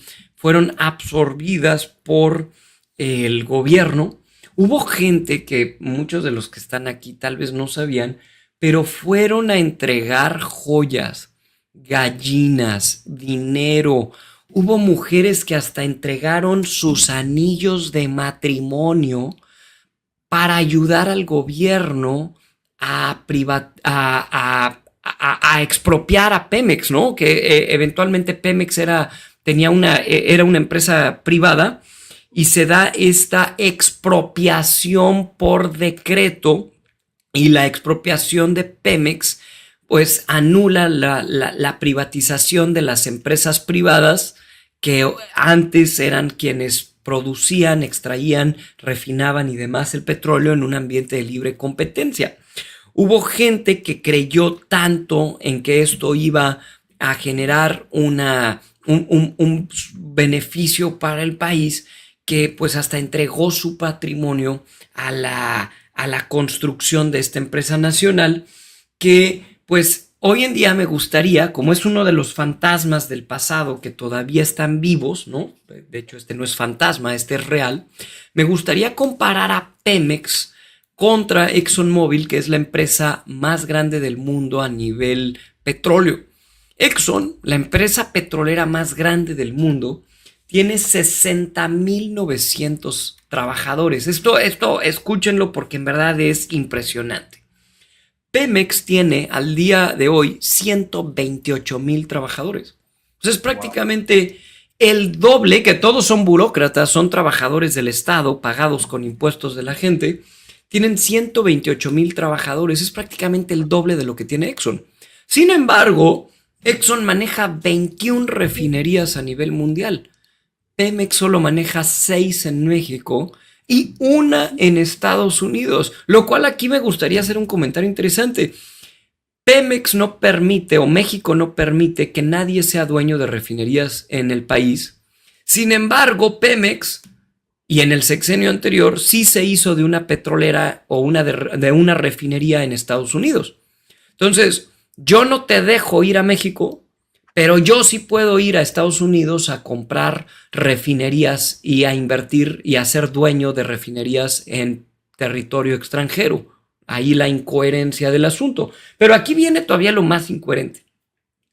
Speaker 1: absorbidas por el gobierno. Hubo gente que muchos de los que están aquí tal vez no sabían, pero fueron a entregar joyas, gallinas, dinero. Hubo mujeres que hasta entregaron sus anillos de matrimonio para ayudar al gobierno a expropiar a Pemex, ¿no? Que eventualmente Pemex era una empresa privada y se da esta expropiación por decreto, y la expropiación de Pemex pues anula la privatización de las empresas privadas que antes eran quienes producían, extraían, refinaban y demás el petróleo en un ambiente de libre competencia. Hubo gente que creyó tanto en que esto iba a generar un beneficio para el país que pues hasta entregó su patrimonio a la construcción de esta empresa nacional, que pues hoy en día me gustaría, como es uno de los fantasmas del pasado que todavía están vivos, ¿no? De hecho, este no es fantasma, este es real. Me gustaría comparar a Pemex contra ExxonMobil, que es la empresa más grande del mundo a nivel petróleo. Exxon, la empresa petrolera más grande del mundo, tiene 60,900 trabajadores. Esto escúchenlo porque en verdad es impresionante. Pemex tiene al día de hoy 128,000 trabajadores. Entonces es prácticamente el doble, que todos son burócratas, son trabajadores del Estado pagados con impuestos de la gente. Tienen 128,000 trabajadores. Es prácticamente el doble de lo que tiene Exxon. Sin embargo, Exxon maneja 21 refinerías a nivel mundial. Pemex solo maneja 6 en México y una en Estados Unidos, lo cual aquí me gustaría hacer un comentario interesante. Pemex no permite, o México no permite, que nadie sea dueño de refinerías en el país. Sin embargo, Pemex, y en el sexenio anterior, sí se hizo de una petrolera o de una refinería en Estados Unidos. Entonces, yo no te dejo ir a México, pero yo sí puedo ir a Estados Unidos a comprar refinerías y a invertir y a ser dueño de refinerías en territorio extranjero. Ahí la incoherencia del asunto. Pero aquí viene todavía lo más incoherente.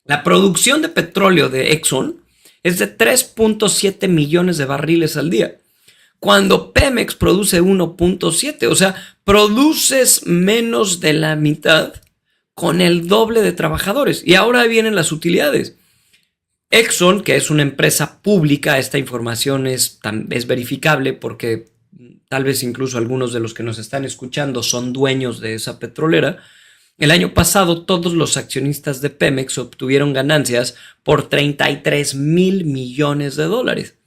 Speaker 1: La producción de petróleo de Exxon es de 3.7 millones de barriles al día, cuando Pemex produce 1.7. O sea, produces menos de la mitad con el doble de trabajadores. Y ahora vienen las utilidades. Exxon, que es una empresa pública, esta información es verificable porque tal vez incluso algunos de los que nos están escuchando son dueños de esa petrolera. El año pasado todos los accionistas de Pemex obtuvieron ganancias por 33,000 millones de dólares.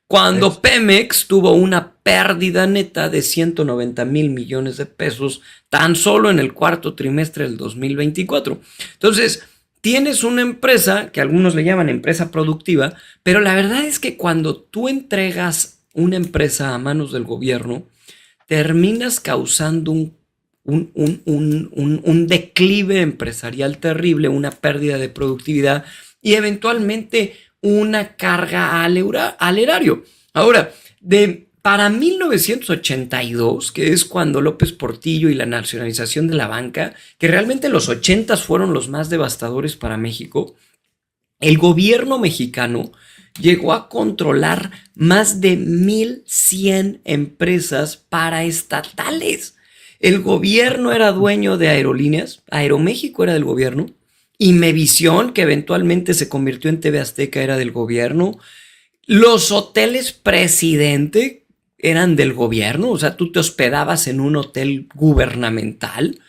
Speaker 1: Cuando Pemex tuvo una pérdida neta de 190,000 millones de pesos tan solo en el cuarto trimestre del 2024. Entonces, tienes una empresa que algunos le llaman empresa productiva, pero la verdad es que cuando tú entregas una empresa a manos del gobierno, terminas causando un declive empresarial terrible, una pérdida de productividad y eventualmente una carga al erario. Ahora, para 1982, que es cuando López Portillo y la nacionalización de la banca, que realmente los 80s fueron los más devastadores para México, el gobierno mexicano llegó a controlar más de 1,100 empresas paraestatales. El gobierno era dueño de aerolíneas, Aeroméxico era del gobierno, Imevisión, que eventualmente se convirtió en TV Azteca, era del gobierno. Los hoteles Presidente eran del gobierno, o sea, tú te hospedabas en un hotel gubernamental.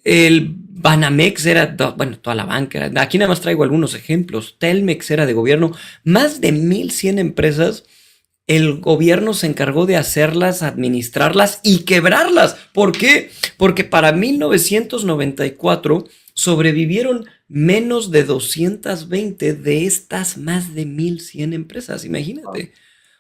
Speaker 1: El Banamex era, bueno, toda la banca era, aquí nada más traigo algunos ejemplos. Telmex era de gobierno. Más de 1,100 empresas, el gobierno se encargó de hacerlas, administrarlas y quebrarlas. ¿Por qué? Porque para 1994 sobrevivieron menos de 220 de estas más de 1,100 empresas. Imagínate.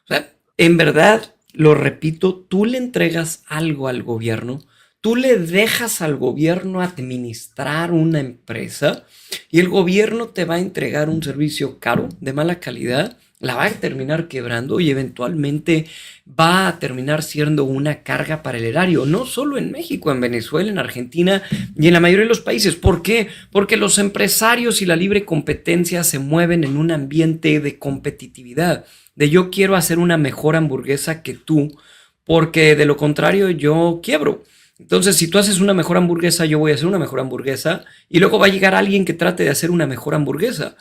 Speaker 1: O sea, en verdad, lo repito, tú le entregas algo al gobierno, tú le dejas al gobierno administrar una empresa y el gobierno te va a entregar un servicio caro, de mala calidad, la va a terminar quebrando y eventualmente va a terminar siendo una carga para el erario, no solo en México, en Venezuela, en Argentina y en la mayoría de los países. ¿Por qué? Porque los empresarios y la libre competencia se mueven en un ambiente de competitividad, de yo quiero hacer una mejor hamburguesa que tú, porque de lo contrario yo quiebro. Entonces, si tú haces una mejor hamburguesa, yo voy a hacer una mejor hamburguesa y luego va a llegar alguien que trate de hacer una mejor hamburguesa.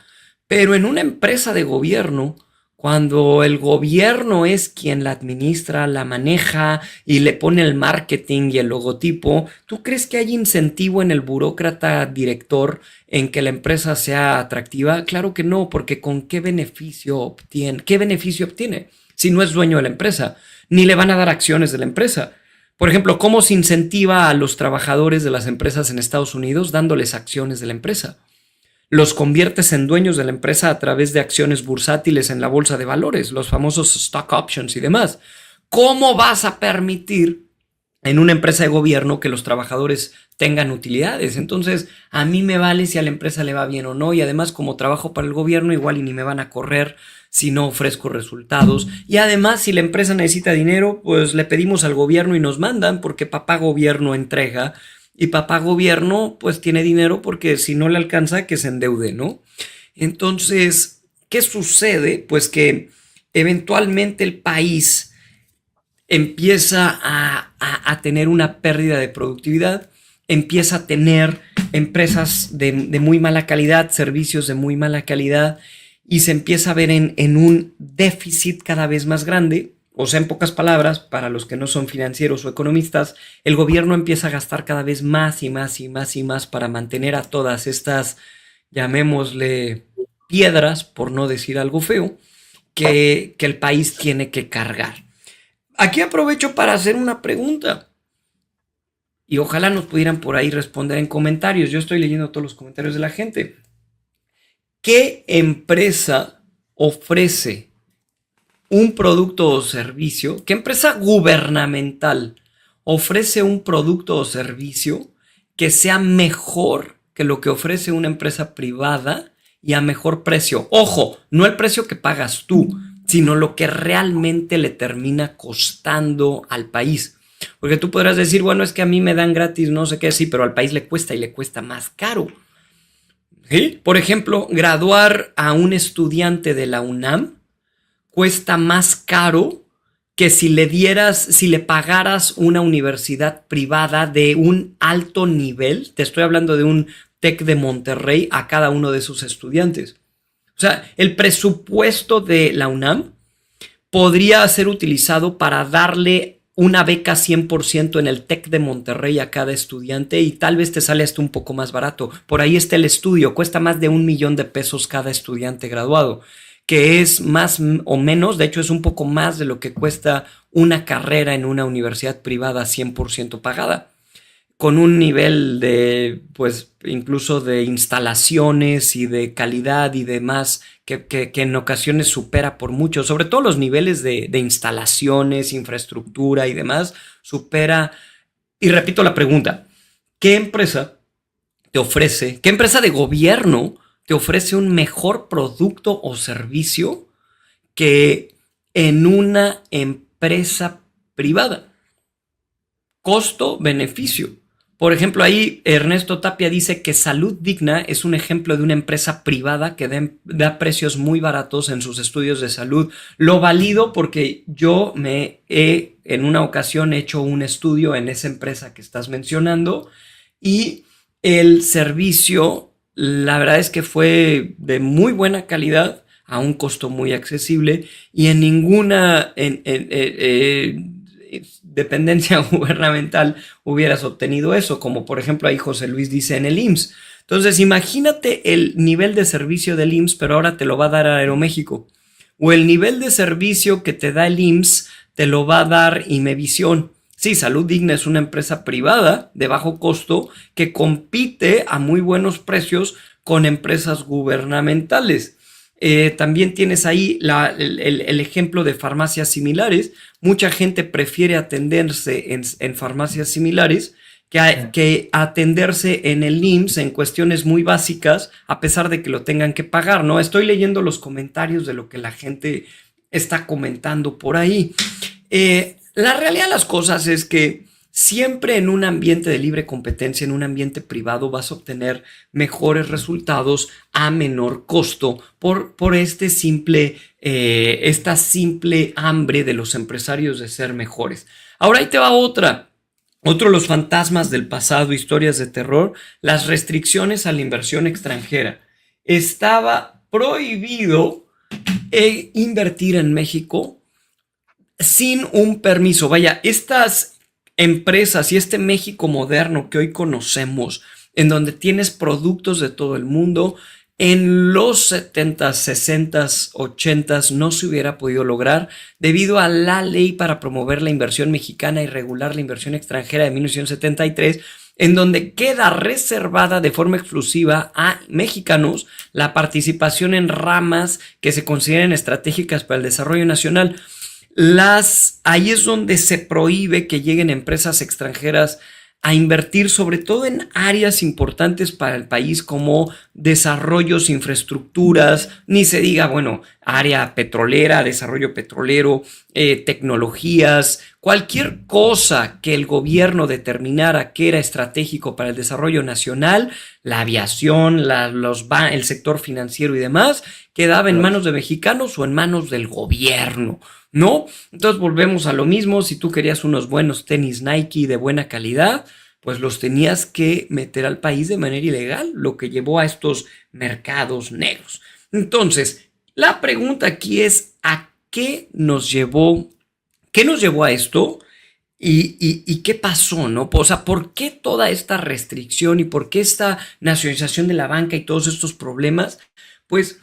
Speaker 1: Pero en una empresa de gobierno, cuando el gobierno es quien la administra, la maneja y le pone el marketing y el logotipo, ¿tú crees que hay incentivo en el burócrata director en que la empresa sea atractiva? Claro que no, porque ¿con qué beneficio obtiene? ¿Qué beneficio obtiene si no es dueño de la empresa? Ni le van a dar acciones de la empresa. Por ejemplo, ¿cómo se incentiva a los trabajadores de las empresas en Estados Unidos? Dándoles acciones de la empresa. Los conviertes en dueños de la empresa a través de acciones bursátiles en la bolsa de valores, los famosos stock options y demás. ¿Cómo vas a permitir en una empresa de gobierno que los trabajadores tengan utilidades. Entonces, a mí me vale si a la empresa le va bien o no, y además como trabajo para el gobierno, igual y ni me van a correr si no ofrezco resultados. Y además, si la empresa necesita dinero, pues le pedimos al gobierno y nos mandan, porque papá gobierno entrega, y papá gobierno pues tiene dinero, porque si no le alcanza, que se endeude, ¿no? Entonces, ¿qué sucede? Pues que eventualmente el país empieza a tener una pérdida de productividad, empieza a tener empresas de muy mala calidad, servicios de muy mala calidad, y se empieza a ver en un déficit cada vez más grande. O sea, en pocas palabras, para los que no son financieros o economistas, el gobierno empieza a gastar cada vez más y más y más y más para mantener a todas estas, llamémosle, piedras, por no decir algo feo, que el país tiene que cargar. Aquí aprovecho para hacer una pregunta, y ojalá nos pudieran por ahí responder en comentarios. Yo estoy leyendo todos los comentarios de la gente. ¿Qué empresa ofrece un producto o servicio? ¿Qué empresa gubernamental ofrece un producto o servicio que sea mejor que lo que ofrece una empresa privada y a mejor precio? Ojo, no el precio que pagas tú, sino lo que realmente le termina costando al país. Porque tú podrás decir, bueno, es que a mí me dan gratis, no sé qué, sí, pero al país le cuesta, y le cuesta más caro. ¿Sí? Por ejemplo, graduar a un estudiante de la UNAM cuesta más caro que si le pagaras una universidad privada de un alto nivel. Te estoy hablando de un TEC de Monterrey a cada uno de sus estudiantes. O sea, el presupuesto de la UNAM podría ser utilizado para darle una beca 100% en el TEC de Monterrey a cada estudiante, y tal vez te sale hasta un poco más barato. Por ahí está el estudio, cuesta más de $1,000,000 cada estudiante graduado, que es más o menos, de hecho es un poco más de lo que cuesta una carrera en una universidad privada 100% pagada, con un nivel de, pues, incluso de instalaciones y de calidad y demás, que en ocasiones supera por mucho, sobre todo los niveles de instalaciones, infraestructura y demás, supera. Y repito la pregunta, ¿qué empresa de gobierno te ofrece un mejor producto o servicio que en una empresa privada? Costo-beneficio. Por ejemplo, ahí Ernesto Tapia dice que Salud Digna es un ejemplo de una empresa privada que da precios muy baratos en sus estudios de salud. Lo valido porque yo en una ocasión hecho un estudio en esa empresa que estás mencionando, y el servicio, la verdad es que fue de muy buena calidad a un costo muy accesible, y en ninguna dependencia gubernamental hubieras obtenido eso, como por ejemplo ahí José Luis dice en el IMSS. Entonces imagínate el nivel de servicio del IMSS, pero ahora te lo va a dar Aeroméxico, o el nivel de servicio que te da el IMSS te lo va a dar Imevisión. Sí, Salud Digna es una empresa privada de bajo costo que compite a muy buenos precios con empresas gubernamentales. También tienes ahí el ejemplo de farmacias similares. Mucha gente prefiere atenderse en farmacias similares que atenderse en el IMSS en cuestiones muy básicas, a pesar de que lo tengan que pagar, ¿no? Estoy leyendo los comentarios de lo que la gente está comentando por ahí. La realidad de las cosas es que siempre en un ambiente de libre competencia, en un ambiente privado, vas a obtener mejores resultados a menor costo por esta simple hambre de los empresarios de ser mejores. Ahora ahí te va otro de los fantasmas del pasado, historias de terror: las restricciones a la inversión extranjera. Estaba prohibido invertir en México sin un permiso. Vaya, estas empresas y este México moderno que hoy conocemos, en donde tienes productos de todo el mundo, en los 70s, 60s, 80s no se hubiera podido lograr debido a la ley para promover la inversión mexicana y regular la inversión extranjera de 1973, en donde queda reservada de forma exclusiva a mexicanos la participación en ramas que se consideren estratégicas para el desarrollo nacional. Ahí es donde se prohíbe que lleguen empresas extranjeras a invertir sobre todo en áreas importantes para el país como desarrollos, infraestructuras, ni se diga, bueno, área petrolera, desarrollo petrolero, tecnologías, cualquier cosa que el gobierno determinara que era estratégico para el desarrollo nacional, la aviación, el sector financiero y demás, quedaba en manos de mexicanos o en manos del gobierno, ¿no? Entonces volvemos a lo mismo. Si tú querías unos buenos tenis Nike de buena calidad, pues los tenías que meter al país de manera ilegal, lo que llevó a estos mercados negros. Entonces, la pregunta aquí es, ¿a qué nos llevó a esto? ¿Y qué pasó, no? O sea, ¿por qué toda esta restricción y por qué esta nacionalización de la banca y todos estos problemas? Pues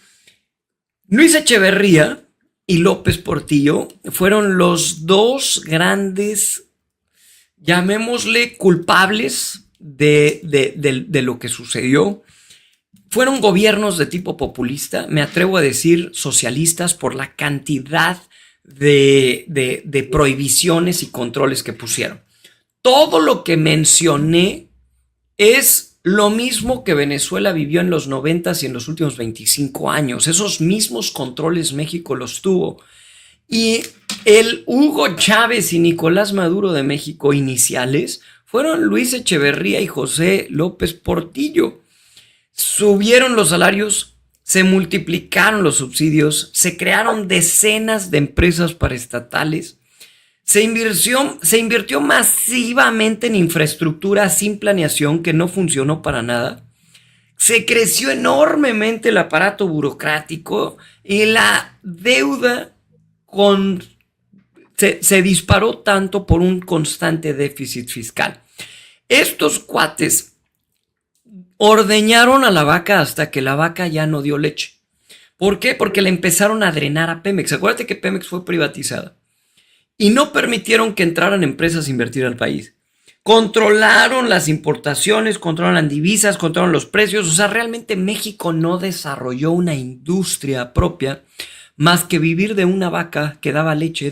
Speaker 1: Luis Echeverría y López Portillo fueron los dos grandes, llamémosle, culpables de lo que sucedió. Fueron gobiernos de tipo populista, me atrevo a decir socialistas, por la cantidad de prohibiciones y controles que pusieron. Todo lo que mencioné es lo mismo que Venezuela vivió en los 90s y en los últimos 25 años. Esos mismos controles México los tuvo. Y el Hugo Chávez y Nicolás Maduro de México iniciales fueron Luis Echeverría y José López Portillo. Subieron los salarios, se multiplicaron los subsidios, se crearon decenas de empresas paraestatales, se invirtió masivamente en infraestructura sin planeación que no funcionó para nada, se creció enormemente el aparato burocrático y la deuda se disparó tanto por un constante déficit fiscal. Estos cuates ordeñaron a la vaca hasta que la vaca ya no dio leche. ¿Por qué? Porque le empezaron a drenar a Pemex. Acuérdate que Pemex fue privatizada y no permitieron que entraran empresas a invertir al país. Controlaron las importaciones, controlaron divisas, controlaron los precios. O sea, realmente México no desarrolló una industria propia más que vivir de una vaca que daba leche,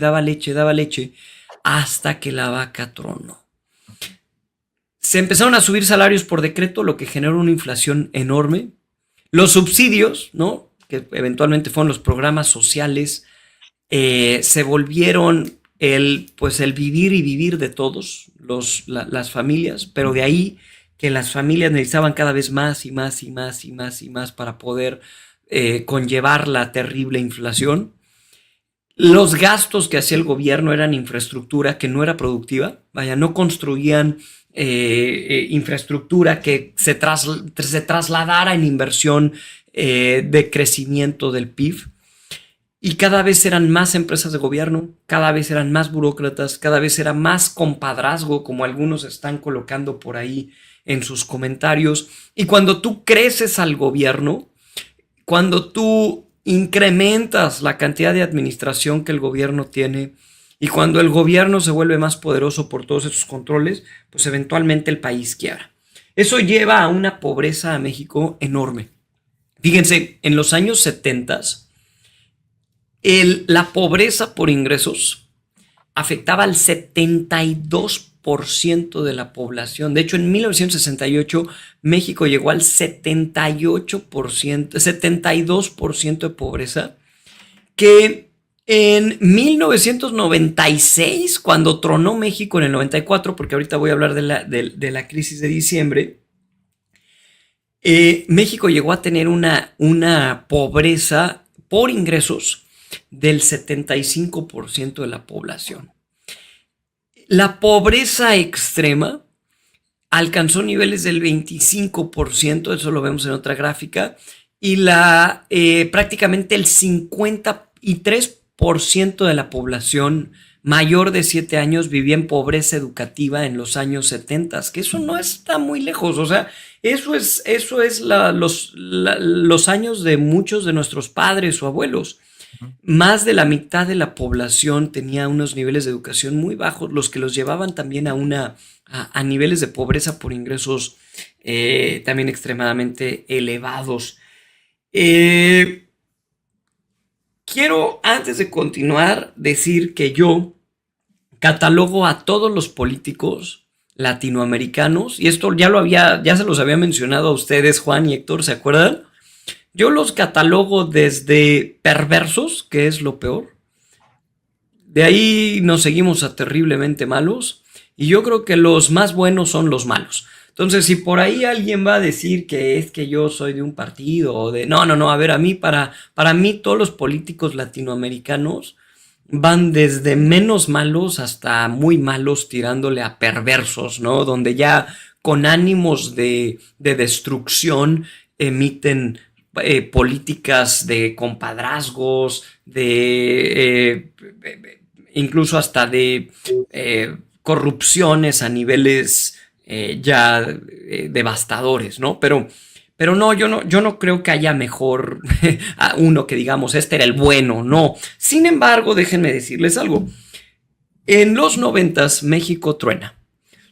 Speaker 1: hasta que la vaca tronó. Se empezaron a subir salarios por decreto, lo que generó una inflación enorme. Los subsidios, ¿no?, que eventualmente fueron los programas sociales, se volvieron el vivir y vivir de todos las familias, pero de ahí que las familias necesitaban cada vez más y más para poder conllevar la terrible inflación. Los gastos que hacía el gobierno eran infraestructura que no era productiva. Vaya, no construían infraestructura que se trasladara en inversión de crecimiento del PIB. Y cada vez eran más empresas de gobierno, cada vez eran más burócratas, cada vez era más compadrazgo, como algunos están colocando por ahí en sus comentarios. Y cuando tú creces al gobierno, cuando tú incrementas la cantidad de administración que el gobierno tiene y cuando el gobierno se vuelve más poderoso por todos esos controles, pues eventualmente el país quiebra. Eso lleva a una pobreza a México enorme. Fíjense, en los años 70, la pobreza por ingresos afectaba al 72% de la población. De hecho, en 1968 México llegó al 72% de pobreza, que en 1996, cuando tronó México en el 94, porque ahorita voy a hablar de la crisis de diciembre, México llegó a tener una pobreza por ingresos del 75% de la población. La pobreza extrema alcanzó niveles del 25%, eso lo vemos en otra gráfica, y prácticamente el 53% de la población mayor de 7 años vivía en pobreza educativa en los años 70, que eso no está muy lejos. O sea, eso es los años de muchos de nuestros padres o abuelos. Más de la mitad de la población tenía unos niveles de educación muy bajos, los que los llevaban también a niveles de pobreza por ingresos también extremadamente elevados. Quiero, antes de continuar, decir que yo catalogo a todos los políticos, latinoamericanos, y esto ya se los había mencionado a ustedes, Juan y Héctor, ¿se acuerdan? Yo los catalogo desde perversos, que es lo peor. De ahí nos seguimos a terriblemente malos, y yo creo que los más buenos son los malos. Entonces, si por ahí alguien va a decir que es que yo soy de un partido o de... No, a ver, para mí todos los políticos latinoamericanos van desde menos malos hasta muy malos, tirándole a perversos, ¿no? Donde ya con ánimos de destrucción emiten políticas de compadrazgos, incluso hasta de corrupciones a niveles devastadores, ¿no? Pero no, yo no creo que haya mejor a uno que digamos, este era el bueno, no. Sin embargo, déjenme decirles algo. En los 90s México truena.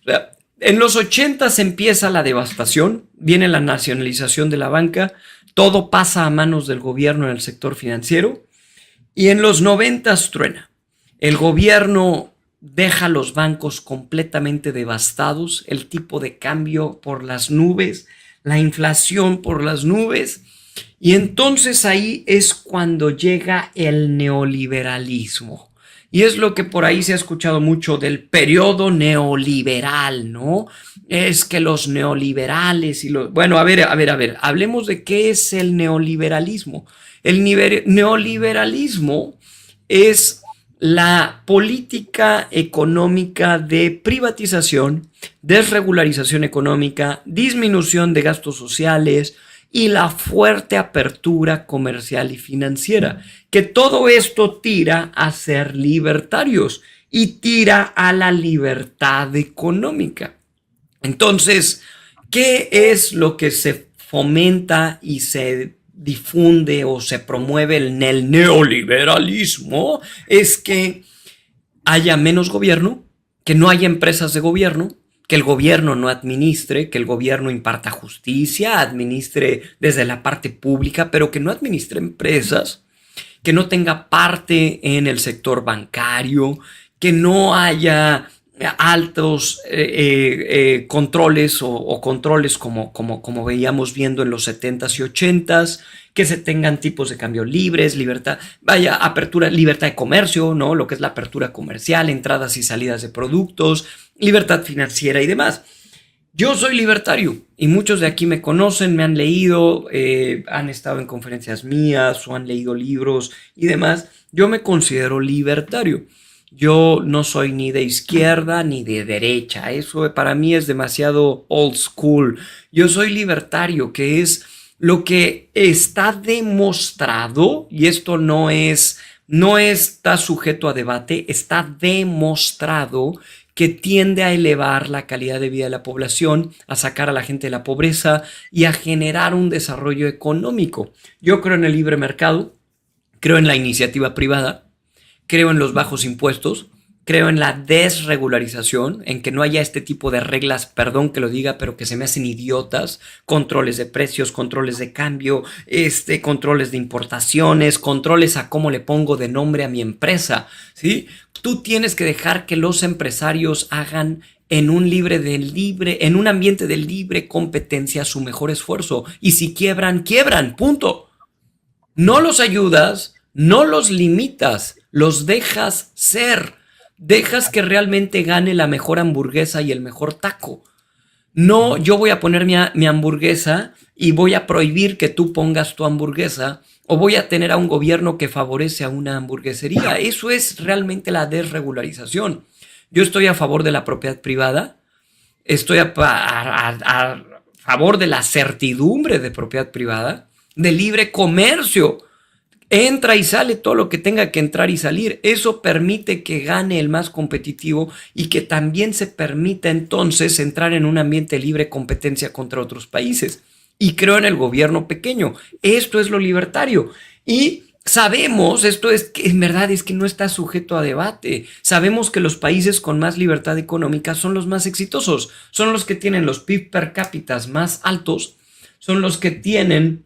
Speaker 1: O sea, en los 80s empieza la devastación, viene la nacionalización de la banca, todo pasa a manos del gobierno en el sector financiero, y en los 90s truena. El gobierno deja a los bancos completamente devastados, el tipo de cambio por las nubes, la inflación por las nubes, y entonces ahí es cuando llega el neoliberalismo. Y es lo que por ahí se ha escuchado mucho del periodo neoliberal, ¿no? Es que los neoliberales y los... Bueno, a ver, hablemos de qué es el neoliberalismo. El neoliberalismo es la política económica de privatización, desregularización económica, disminución de gastos sociales y la fuerte apertura comercial y financiera, que todo esto tira a ser libertarios y tira a la libertad económica. Entonces, ¿qué es lo que se fomenta y se difunde o se promueve en el neoliberalismo? Es que haya menos gobierno, que no haya empresas de gobierno, que el gobierno no administre, que el gobierno imparta justicia, administre desde la parte pública, pero que no administre empresas, que no tenga parte en el sector bancario, que no haya altos controles o controles como veíamos viendo en los 70s y 80s, que se tengan tipos de cambio libres, libertad, apertura, libertad de comercio, ¿no? Lo que es la apertura comercial, entradas y salidas de productos, libertad financiera y demás. Yo soy libertario y muchos de aquí me conocen, me han leído, han estado en conferencias mías o han leído libros y demás. Yo me considero libertario. Yo no soy ni de izquierda ni de derecha. Eso para mí es demasiado old school. Yo soy libertario, que es lo que está demostrado, y esto no está sujeto a debate, está demostrado que tiende a elevar la calidad de vida de la población, a sacar a la gente de la pobreza y a generar un desarrollo económico. Yo creo en el libre mercado, creo en la iniciativa privada, creo en los bajos impuestos, creo en la desregularización, en que no haya este tipo de reglas, perdón que lo diga, pero que se me hacen idiotas, controles de precios, controles de cambio, controles de importaciones, controles a cómo le pongo de nombre a mi empresa, ¿sí? Tú tienes que dejar que los empresarios hagan en un ambiente de libre competencia su mejor esfuerzo, y si quiebran, punto. No los ayudas, no los limitas, los dejas ser. Dejas que realmente gane la mejor hamburguesa y el mejor taco. No, yo voy a poner mi hamburguesa y voy a prohibir que tú pongas tu hamburguesa, o voy a tener a un gobierno que favorece a una hamburguesería. Eso es realmente la desregularización. Yo estoy a favor de la propiedad privada, estoy a favor de la certidumbre de propiedad privada, de libre comercio. Entra y sale todo lo que tenga que entrar y salir. Eso permite que gane el más competitivo y que también se permita entonces entrar en un ambiente de libre competencia contra otros países. Y creo en el gobierno pequeño. Esto es lo libertario. Y sabemos, esto es que en verdad es que no está sujeto a debate. Sabemos que los países con más libertad económica son los más exitosos. Son los que tienen los PIB per cápita más altos. Son los que tienen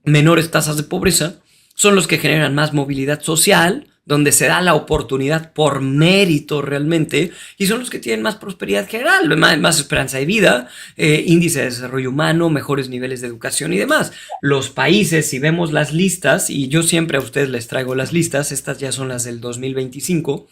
Speaker 1: menores tasas de pobreza. Son los que generan más movilidad social, donde se da la oportunidad por mérito realmente, y son los que tienen más prosperidad general, más esperanza de vida, índice de desarrollo humano, mejores niveles de educación y demás. Los países, si vemos las listas, y yo siempre a ustedes les traigo las listas, estas ya son las del 2025,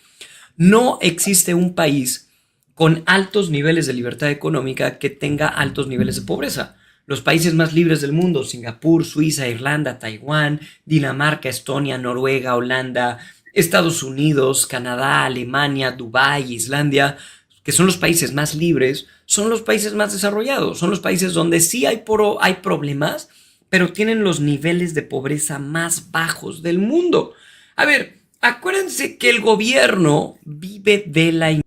Speaker 1: no existe un país con altos niveles de libertad económica que tenga altos niveles de pobreza. Los países más libres del mundo, Singapur, Suiza, Irlanda, Taiwán, Dinamarca, Estonia, Noruega, Holanda, Estados Unidos, Canadá, Alemania, Dubái, Islandia, que son los países más libres, son los países más desarrollados, son los países donde sí hay problemas, pero tienen los niveles de pobreza más bajos del mundo. A ver, acuérdense que el gobierno vive de la...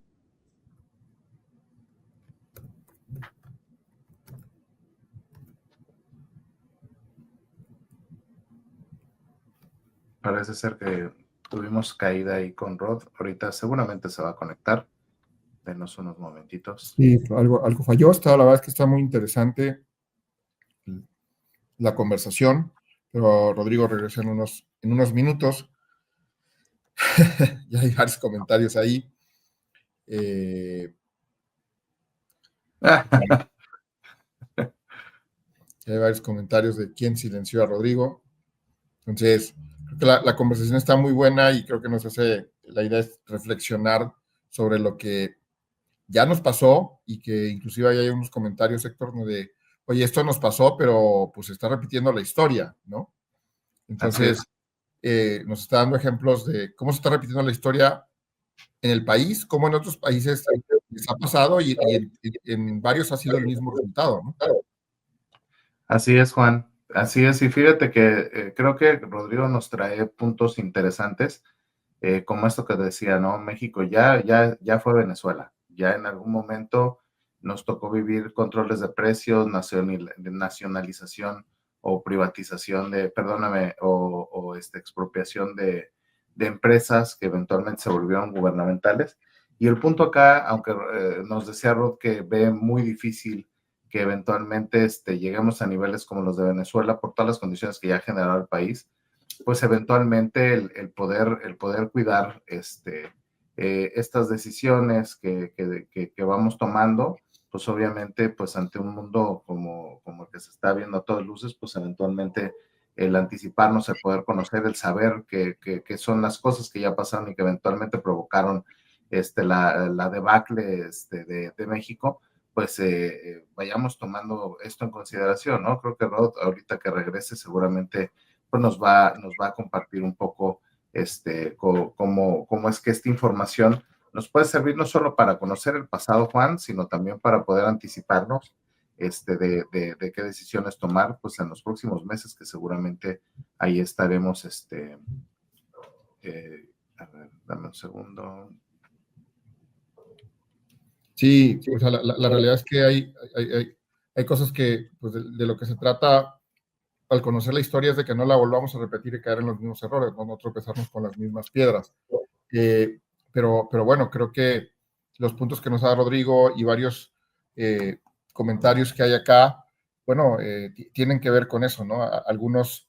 Speaker 4: Parece ser que tuvimos caída ahí con Rod. Ahorita seguramente se va a conectar. Denos unos momentitos.
Speaker 3: Sí, algo falló. La verdad es que está muy interesante la conversación, pero Rodrigo regresa en unos minutos. Ya hay varios comentarios ahí. Hay varios comentarios de quién silenció a Rodrigo. Entonces, creo que la conversación está muy buena y creo que la idea es reflexionar sobre lo que ya nos pasó y que inclusive hay unos comentarios, Héctor, ¿no? De, oye, esto nos pasó, pero pues se está repitiendo la historia, ¿no? Entonces, nos está dando ejemplos de cómo se está repitiendo la historia en el país, cómo en otros países les ha pasado y en varios ha sido el mismo resultado, ¿no?
Speaker 4: Así es, Juan. Así es. Y fíjate que creo que Rodrigo nos trae puntos interesantes, como esto que decía, ¿no? México ya fue Venezuela. Ya en algún momento nos tocó vivir controles de precios, nacionalización o privatización o expropiación de empresas que eventualmente se volvieron gubernamentales. Y el punto acá, aunque nos decía Rod que ve muy difícil que eventualmente lleguemos a niveles como los de Venezuela por todas las condiciones que ya ha generado el país, pues eventualmente el poder cuidar estas decisiones que vamos tomando, pues obviamente pues ante un mundo como el que se está viendo a todas luces, pues eventualmente el anticiparnos, el poder conocer, el saber que son las cosas que ya pasaron y que eventualmente provocaron la debacle de México, pues vayamos tomando esto en consideración, ¿no? Creo que Rod, ahorita que regrese, seguramente pues nos va a compartir un poco cómo es que esta información nos puede servir no solo para conocer el pasado, Juan, sino también para poder anticiparnos de qué decisiones tomar pues en los próximos meses, que seguramente ahí estaremos. A ver, dame un segundo.
Speaker 3: Sí, o sea, la realidad es que hay cosas que, pues de lo que se trata al conocer la historia es de que no la volvamos a repetir y caer en los mismos errores, no tropezarnos con las mismas piedras. Pero bueno, creo que los puntos que nos da Rodrigo y varios comentarios que hay acá, bueno, tienen que ver con eso, ¿no? Algunos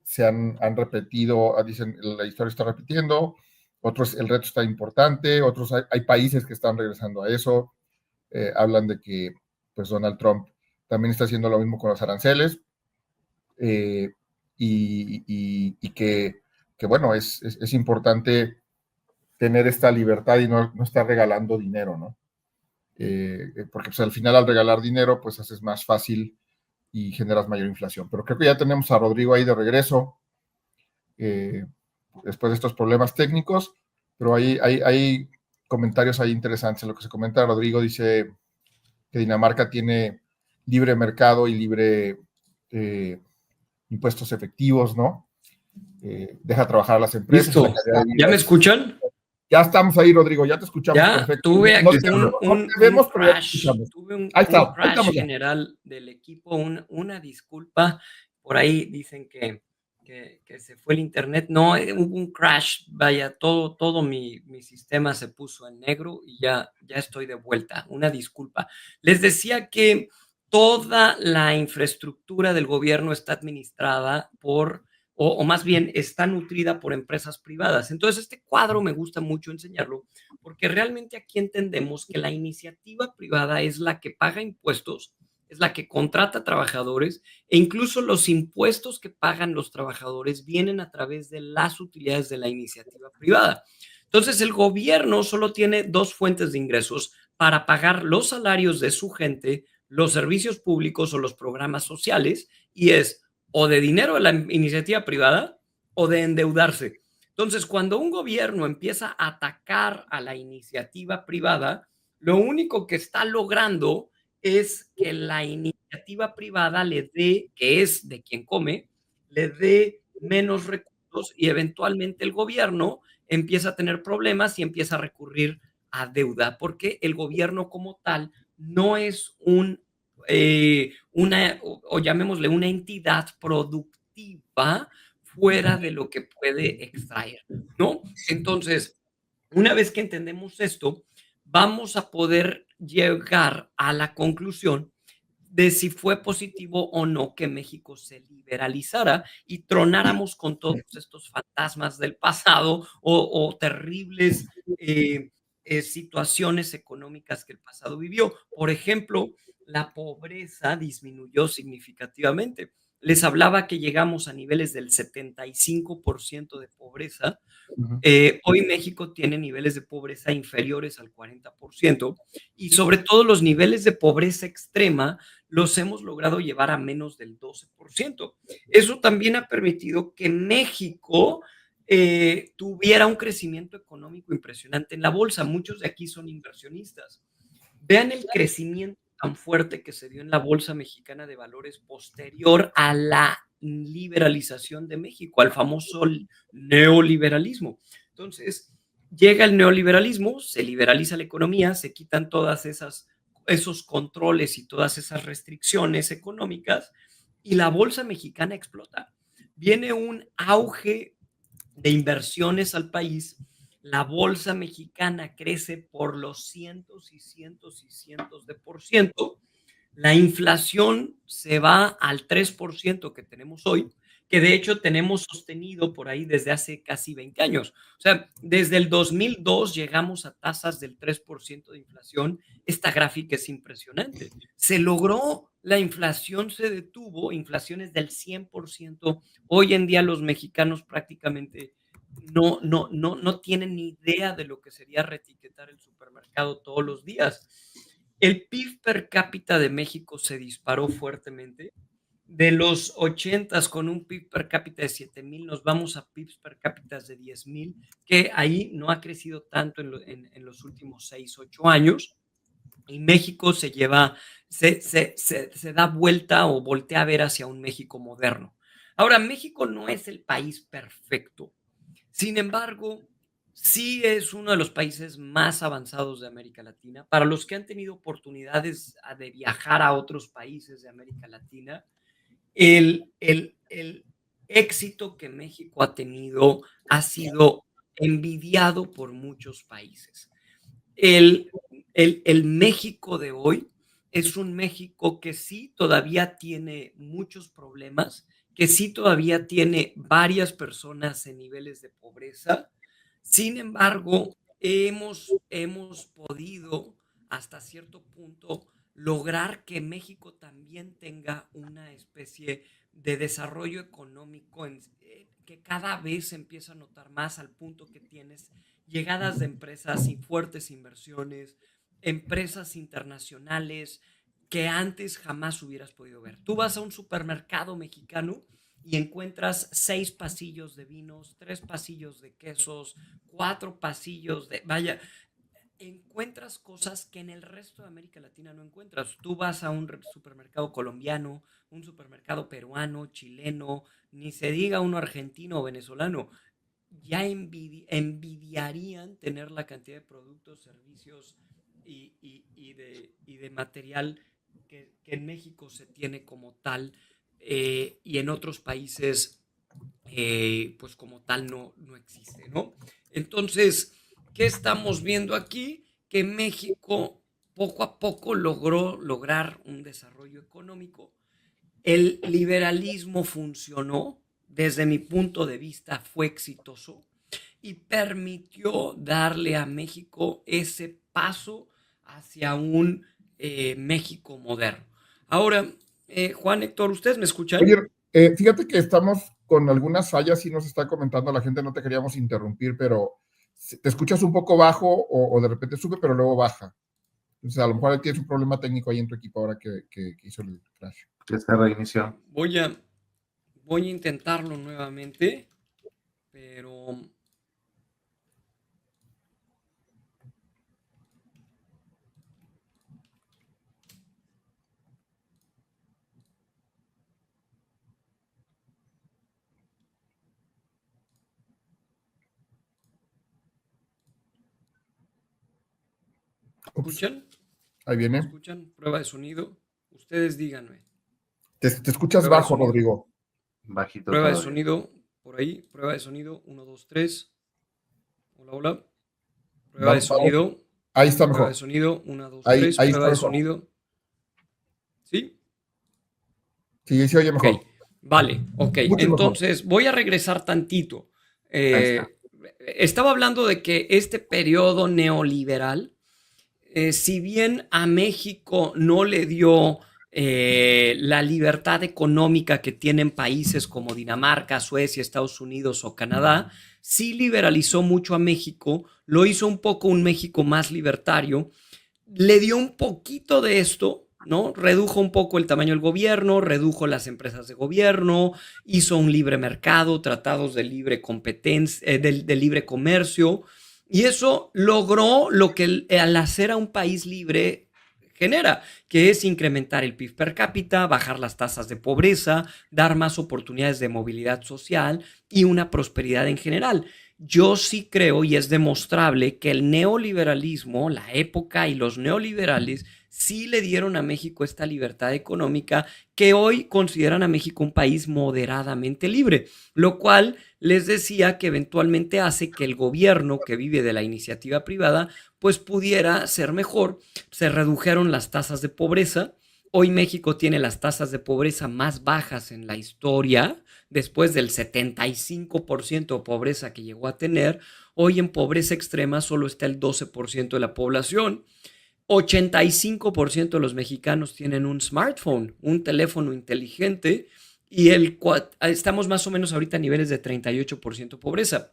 Speaker 3: se han repetido, dicen, la historia está repitiendo, otros, el reto está importante, otros, hay países que están regresando a eso, hablan de que, pues, Donald Trump también está haciendo lo mismo con los aranceles, y que bueno, es importante tener esta libertad y no estar regalando dinero, ¿no? Porque pues, al final al regalar dinero, pues haces más fácil y generas mayor inflación. Pero creo que ya tenemos a Rodrigo ahí de regreso, después de estos problemas técnicos, pero hay comentarios ahí interesantes. Lo que se comenta Rodrigo dice que Dinamarca tiene libre mercado y libre impuestos efectivos, ¿no? Deja trabajar a las empresas.
Speaker 1: Listo. ¿Ya me escuchan?
Speaker 3: Ya estamos ahí, Rodrigo, ya te escuchamos
Speaker 1: ya
Speaker 3: perfecto.
Speaker 1: Tuve aquí
Speaker 3: un crash,
Speaker 1: tuve un crash general del equipo, una disculpa, por ahí dicen que se fue el internet, no, hubo un crash, vaya, todo mi sistema se puso en negro y ya estoy de vuelta, una disculpa. Les decía que toda la infraestructura del gobierno está administrada por o más bien está nutrida por empresas privadas. Entonces, este cuadro me gusta mucho enseñarlo porque realmente aquí entendemos que la iniciativa privada es la que paga impuestos, es la que contrata trabajadores e incluso los impuestos que pagan los trabajadores vienen a través de las utilidades de la iniciativa privada. Entonces, el gobierno solo tiene dos fuentes de ingresos para pagar los salarios de su gente, los servicios públicos o los programas sociales, y es o de dinero de la iniciativa privada o de endeudarse. Entonces, cuando un gobierno empieza a atacar a la iniciativa privada, lo único que está logrando es que la iniciativa privada le dé, que es de quien come, le dé menos recursos y eventualmente el gobierno empieza a tener problemas y empieza a recurrir a deuda, porque el gobierno como tal no es o llamémosle una entidad productiva fuera de lo que puede extraer, ¿no? Entonces, una vez que entendemos esto, vamos a poder llegar a la conclusión de si fue positivo o no que México se liberalizara y tronáramos con todos estos fantasmas del pasado o terribles situaciones económicas que el pasado vivió. Por ejemplo, la pobreza disminuyó significativamente. Les hablaba que llegamos a niveles del 75% de pobreza. Hoy México tiene niveles de pobreza inferiores al 40% y sobre todo los niveles de pobreza extrema los hemos logrado llevar a menos del 12%. Eso también ha permitido que México tuviera un crecimiento económico impresionante en la bolsa. Muchos de aquí son inversionistas. Vean el crecimiento tan fuerte que se dio en la Bolsa Mexicana de Valores posterior a la liberalización de México, al famoso neoliberalismo. Entonces, llega el neoliberalismo, se liberaliza la economía, se quitan todas esos controles y todas esas restricciones económicas y la Bolsa Mexicana explota. Viene un auge de inversiones al país. La bolsa mexicana crece por los cientos y cientos y cientos de por ciento. La inflación se va al 3% que tenemos hoy, que de hecho tenemos sostenido por ahí desde hace casi 20 años. O sea, desde el 2002 llegamos a tasas del 3% de inflación. Esta gráfica es impresionante. Se logró, la inflación se detuvo, inflaciones del 100%. Hoy en día los mexicanos prácticamente no tienen ni idea de lo que sería reetiquetar el supermercado todos los días. El PIB per cápita de México se disparó fuertemente. De los 80 con un PIB per cápita de 7,000, nos vamos a PIBs per cápita de 10,000, que ahí no ha crecido tanto en los últimos 6, 8 años. Y México se da vuelta o voltea a ver hacia un México moderno. Ahora, México no es el país perfecto. Sin embargo, sí es uno de los países más avanzados de América Latina. Para los que han tenido oportunidades de viajar a otros países de América Latina, el éxito que México ha tenido ha sido envidiado por muchos países. El México de hoy es un México que sí todavía tiene muchos problemas, que sí todavía tiene varias personas en niveles de pobreza. Sin embargo, hemos podido hasta cierto punto lograr que México también tenga una especie de desarrollo económico que cada vez se empieza a notar más al punto que tienes llegadas de empresas y fuertes inversiones, empresas internacionales que antes jamás hubieras podido ver. Tú vas a un supermercado mexicano y encuentras 6 pasillos de vinos, 3 pasillos de quesos, 4 pasillos vaya, encuentras cosas que en el resto de América Latina no encuentras. Tú vas a un supermercado colombiano, un supermercado peruano, chileno, ni se diga uno argentino o venezolano. Ya envidiarían tener la cantidad de productos, servicios y de material que en México se tiene como tal, y en otros países pues como tal no existe, ¿no? Entonces, ¿qué estamos viendo aquí? Que México poco a poco lograr un desarrollo económico. El liberalismo funcionó desde mi punto de vista, fue exitoso y permitió darle a México ese paso hacia un México moderno. Ahora, Juan, Héctor, ¿ustedes me escuchan?
Speaker 3: Oye, fíjate que estamos con algunas fallas y nos está comentando la gente, no te queríamos interrumpir, pero te escuchas un poco bajo o de repente sube, pero luego baja. Entonces, a lo mejor tienes un problema técnico ahí en tu equipo ahora que hizo el crash.
Speaker 4: Que se reinició.
Speaker 1: Voy a intentarlo nuevamente, pero... ¿Escuchan?
Speaker 3: Ahí
Speaker 1: ¿Me
Speaker 3: viene.
Speaker 1: escuchan? Prueba de sonido. Ustedes díganme.
Speaker 3: Te escuchas
Speaker 1: Prueba de
Speaker 3: bajo,
Speaker 1: sonido.
Speaker 3: Rodrigo.
Speaker 4: Bajito
Speaker 1: Prueba de
Speaker 4: todavía.
Speaker 1: sonido por ahí. Prueba de sonido. 1, 2, 3. Hola, hola. Prueba de sonido.
Speaker 3: Ahí está
Speaker 1: Prueba
Speaker 3: mejor.
Speaker 1: de sonido. 1, 2,
Speaker 3: Ahí
Speaker 1: 3.
Speaker 3: está
Speaker 1: Prueba de
Speaker 3: mejor.
Speaker 1: sonido. ¿Sí?
Speaker 3: Sí, ahí se oye mejor.
Speaker 1: Ok. Vale, ok.
Speaker 3: Mucho
Speaker 1: Entonces, voy a regresar tantito. Estaba hablando de que este periodo neoliberal, si bien a México no le dio la libertad económica que tienen países como Dinamarca, Suecia, Estados Unidos o Canadá, sí liberalizó mucho a México, lo hizo un poco un México más libertario, le dio un poquito de esto, ¿no? Redujo un poco el tamaño del gobierno, redujo las empresas de gobierno, hizo un libre mercado, tratados de libre competencia, de libre comercio, y eso logró lo que al hacer a un país libre genera, que es incrementar el PIB per cápita, bajar las tasas de pobreza, dar más oportunidades de movilidad social y una prosperidad en general. Yo sí creo y es demostrable que el neoliberalismo, la época y los neoliberales sí le dieron a México esta libertad económica que hoy consideran a México un país moderadamente libre, lo cual les decía que eventualmente hace que el gobierno que vive de la iniciativa privada pues pudiera ser mejor. Se redujeron las tasas de pobreza. Hoy México tiene las tasas de pobreza más bajas en la historia, después del 75% de pobreza que llegó a tener. Hoy en pobreza extrema solo está el 12% de la población. 85% de los mexicanos tienen un smartphone, un teléfono inteligente, y estamos más o menos ahorita a niveles de 38% de pobreza.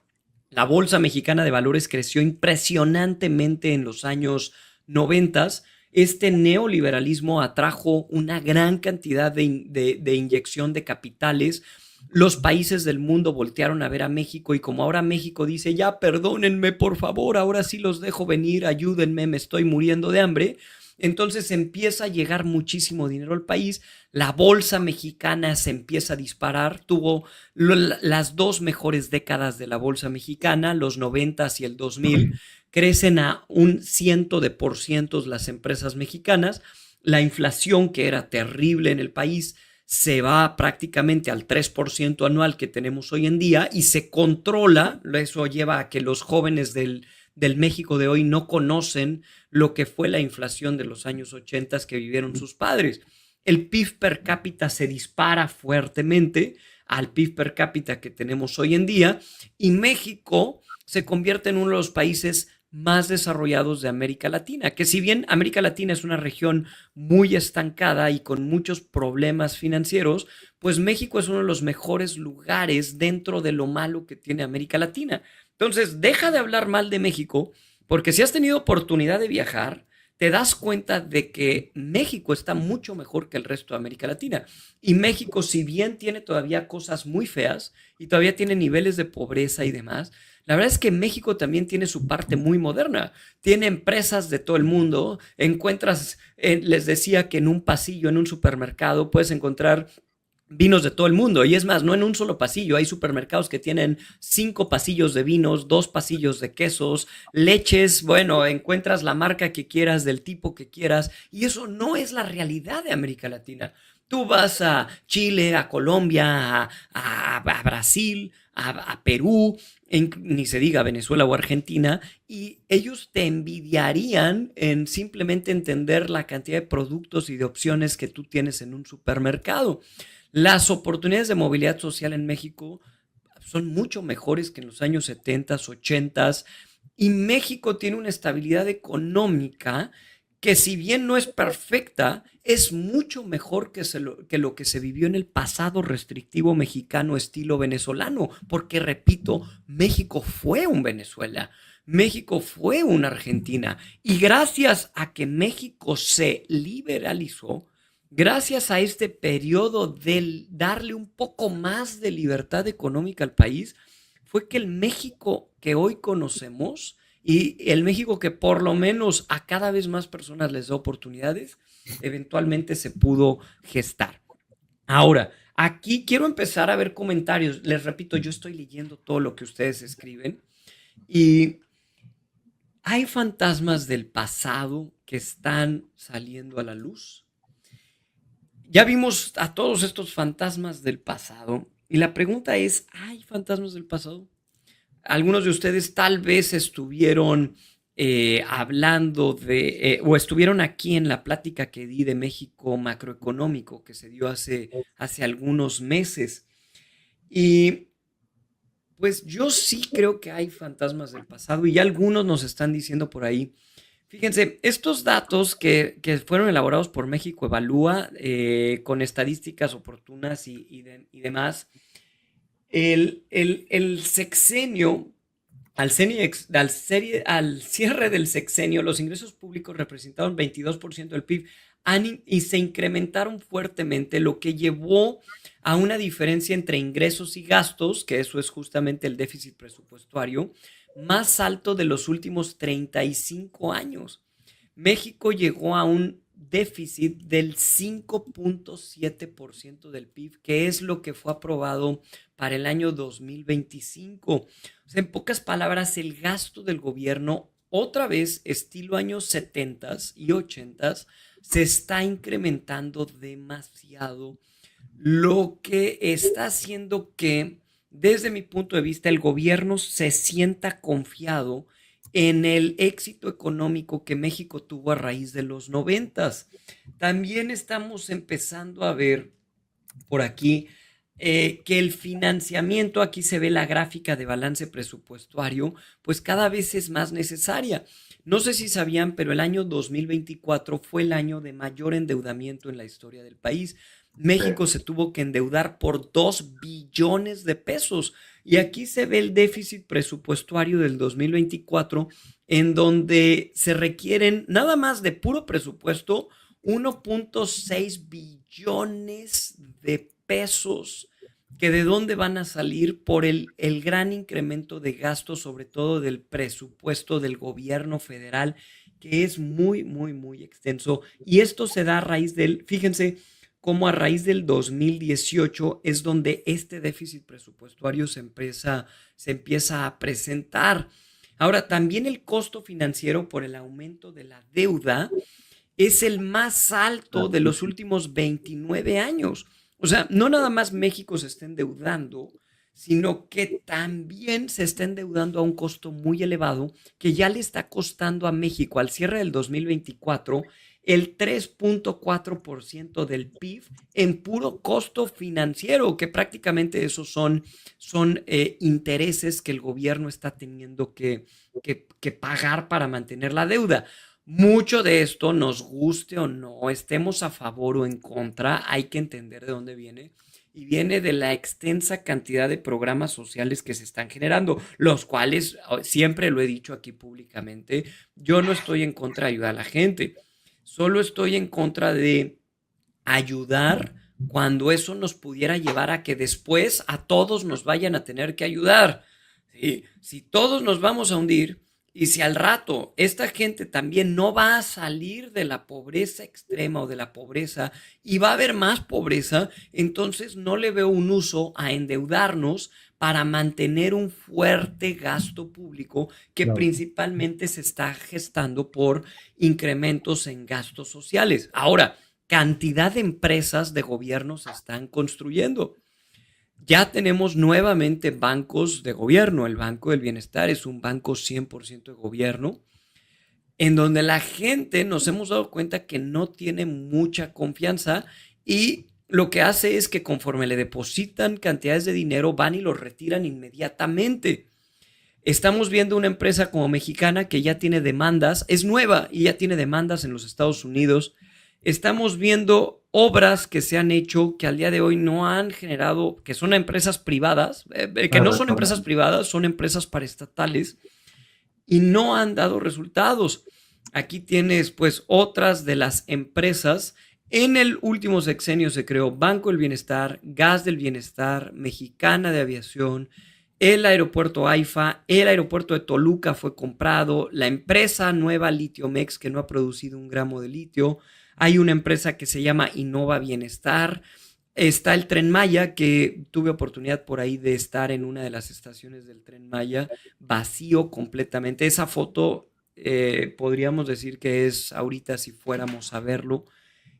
Speaker 1: La Bolsa Mexicana de Valores creció impresionantemente en los años 90. Este neoliberalismo atrajo una gran cantidad de inyección de capitales. Los países del mundo voltearon a ver a México y como ahora México dice, ya perdónenme por favor, ahora sí los dejo venir, ayúdenme, me estoy muriendo de hambre. Entonces empieza a llegar muchísimo dinero al país, la bolsa mexicana se empieza a disparar, tuvo las dos mejores décadas de la bolsa mexicana, los 90s y el 2000, crecen a un 100% las empresas mexicanas, la inflación que era terrible en el país se va prácticamente al 3% anual que tenemos hoy en día y se controla. Eso lleva a que los jóvenes del México de hoy no conocen lo que fue la inflación de los años 80 que vivieron sus padres. El PIB per cápita se dispara fuertemente al PIB per cápita que tenemos hoy en día y México se convierte en uno de los países más desarrollados de América Latina, que si bien América Latina es una región muy estancada y con muchos problemas financieros, pues México es uno de los mejores lugares dentro de lo malo que tiene América Latina. Entonces, deja de hablar mal de México, porque si has tenido oportunidad de viajar, te das cuenta de que México está mucho mejor que el resto de América Latina. Y México, si bien tiene todavía cosas muy feas y todavía tiene niveles de pobreza y demás, la verdad es que México también tiene su parte muy moderna. Tiene empresas de todo el mundo. Encuentras, les decía que en un pasillo, en un supermercado, puedes encontrar vinos de todo el mundo. Y es más, no en un solo pasillo. Hay supermercados que tienen 5 pasillos de vinos, 2 pasillos de quesos, leches. Bueno, encuentras la marca que quieras, del tipo que quieras. Y eso no es la realidad de América Latina. Tú vas a Chile, a Colombia, a Brasil, a Perú, ni se diga Venezuela o Argentina, y ellos te envidiarían en simplemente entender la cantidad de productos y de opciones que tú tienes en un supermercado. Las oportunidades de movilidad social en México son mucho mejores que en los años 70, 80 y México tiene una estabilidad económica que si bien no es perfecta, es mucho mejor que lo que se vivió en el pasado restrictivo mexicano estilo venezolano, porque repito, México fue un Venezuela, México fue una Argentina, y gracias a que México se liberalizó, gracias a este periodo de darle un poco más de libertad económica al país, fue que el México que hoy conocemos y el México que por lo menos a cada vez más personas les da oportunidades, eventualmente se pudo gestar. Ahora, aquí quiero empezar a ver comentarios. Les repito, yo estoy leyendo todo lo que ustedes escriben y hay fantasmas del pasado que están saliendo a la luz. Ya vimos a todos estos fantasmas del pasado y la pregunta es, ¿hay fantasmas del pasado? Algunos de ustedes tal vez estuvieron hablando o estuvieron aquí en la plática que di de México macroeconómico que se dio hace algunos meses. Y pues yo sí creo que hay fantasmas del pasado y algunos nos están diciendo por ahí. Fíjense, estos datos que fueron elaborados por México Evalúa con estadísticas oportunas y demás, el sexenio, al cierre del sexenio, los ingresos públicos representaron 22% del PIB y se incrementaron fuertemente, lo que llevó a una diferencia entre ingresos y gastos, que eso es justamente el déficit presupuestario, más alto de los últimos 35 años. México llegó a un déficit del 5.7% del PIB, que es lo que fue aprobado para el año 2025. O sea, en pocas palabras, el gasto del gobierno, otra vez, estilo años 70s y 80s, se está incrementando demasiado, lo que está haciendo que, desde mi punto de vista, el gobierno se sienta confiado en el éxito económico que México tuvo a raíz de los 90s. También estamos empezando a ver por aquí que el financiamiento, aquí se ve la gráfica de balance presupuestario, pues cada vez es más necesaria. No sé si sabían, pero el año 2024 fue el año de mayor endeudamiento en la historia del país. México se tuvo que endeudar por 2 billones de pesos. Y aquí se ve el déficit presupuestario del 2024, en donde se requieren nada más de puro presupuesto 1.6 billones de pesos, que de dónde van a salir por el gran incremento de gastos, sobre todo del presupuesto del gobierno federal, que es muy, muy, muy extenso. Y esto se da a raíz fíjense, como a raíz del 2018 es donde este déficit presupuestario se empieza a presentar. Ahora, también el costo financiero por el aumento de la deuda es el más alto de los últimos 29 años. O sea, no nada más México se está endeudando, sino que también se está endeudando a un costo muy elevado que ya le está costando a México al cierre del 2024 el 3.4% del PIB en puro costo financiero, que prácticamente esos son intereses que el gobierno está teniendo que pagar para mantener la deuda. Mucho de esto, nos guste o no, estemos a favor o en contra, hay que entender de dónde viene. Y viene de la extensa cantidad de programas sociales que se están generando, los cuales, siempre lo he dicho aquí públicamente, yo no estoy en contra de ayudar a la gente. Solo estoy en contra de ayudar cuando eso nos pudiera llevar a que después a todos nos vayan a tener que ayudar. ¿Sí? Si todos nos vamos a hundir y si al rato esta gente también no va a salir de la pobreza extrema o de la pobreza y va a haber más pobreza, entonces no le veo un uso a endeudarnos para mantener un fuerte gasto público que principalmente se está gestando por incrementos en gastos sociales. Ahora, cantidad de empresas de gobierno se están construyendo. Ya tenemos nuevamente bancos de gobierno. El Banco del Bienestar es un banco 100% de gobierno, en donde la gente nos hemos dado cuenta que no tiene mucha confianza y lo que hace es que conforme le depositan cantidades de dinero, van y los retiran inmediatamente. Estamos viendo una empresa como Mexicana que ya tiene demandas, es nueva y ya tiene demandas en los Estados Unidos. Estamos viendo obras que se han hecho que al día de hoy no han generado, que son empresas privadas, que no son empresas privadas, son empresas paraestatales y no han dado resultados. Aquí tienes pues otras de las empresas. En el último sexenio se creó Banco del Bienestar, Gas del Bienestar, Mexicana de Aviación, el aeropuerto AIFA, el aeropuerto de Toluca fue comprado, la empresa nueva Litiomex que no ha producido un gramo de litio, hay una empresa que se llama Innova Bienestar, está el Tren Maya, que tuve oportunidad por ahí de estar en una de las estaciones del Tren Maya, vacío completamente. Esa foto podríamos decir que es ahorita si fuéramos a verlo.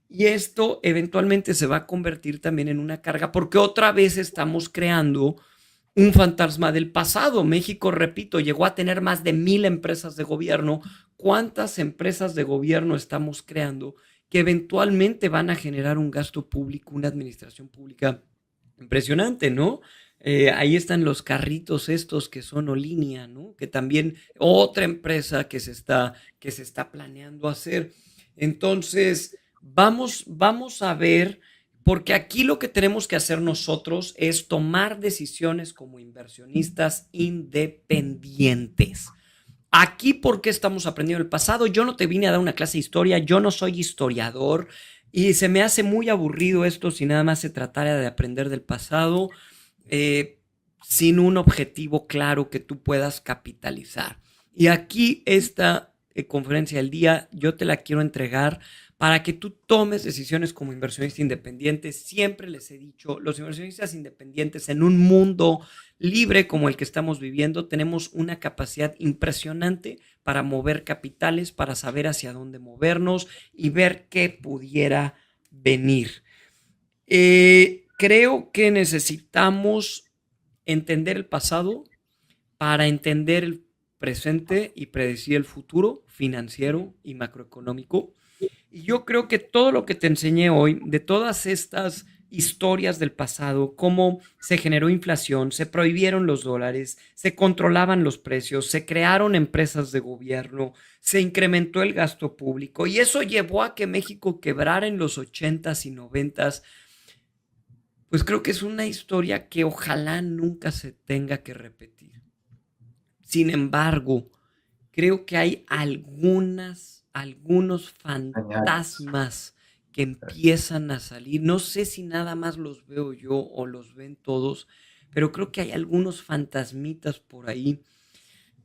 Speaker 1: Y esto eventualmente se va a convertir también en una carga porque otra vez estamos creando un fantasma del pasado. México, repito, llegó a tener más de 1,000 empresas de gobierno. ¿Cuántas empresas de gobierno estamos creando que eventualmente van a generar un gasto público, una administración pública impresionante, ¿no? Ahí están los carritos estos que son Olinia, ¿no? Que también otra empresa que se está planeando hacer. Entonces, vamos a ver, porque aquí lo que tenemos que hacer nosotros es tomar decisiones como inversionistas independientes. Aquí, ¿por qué estamos aprendiendo el pasado? Yo no te vine a dar una clase de historia, yo no soy historiador y se me hace muy aburrido esto si nada más se tratara de aprender del pasado sin un objetivo claro que tú puedas capitalizar. Y aquí esta conferencia del día yo te la quiero entregar para que tú tomes decisiones como inversionista independiente. Siempre les he dicho, los inversionistas independientes en un mundo libre como el que estamos viviendo, tenemos una capacidad impresionante para mover capitales, para saber hacia dónde movernos y ver qué pudiera venir. Creo que necesitamos entender el pasado para entender el presente y predecir el futuro financiero y macroeconómico. Y yo creo que todo lo que te enseñé hoy, de todas estas historias del pasado, cómo se generó inflación, se prohibieron los dólares, se controlaban los precios, se crearon empresas de gobierno, se incrementó el gasto público y eso llevó a que México quebrara en los 80s y 90s. Pues creo que es una historia que ojalá nunca se tenga que repetir. Sin embargo, creo que hay algunos fantasmas que empiezan a salir. No sé si nada más los veo yo o los ven todos, pero creo que hay algunos fantasmitas por ahí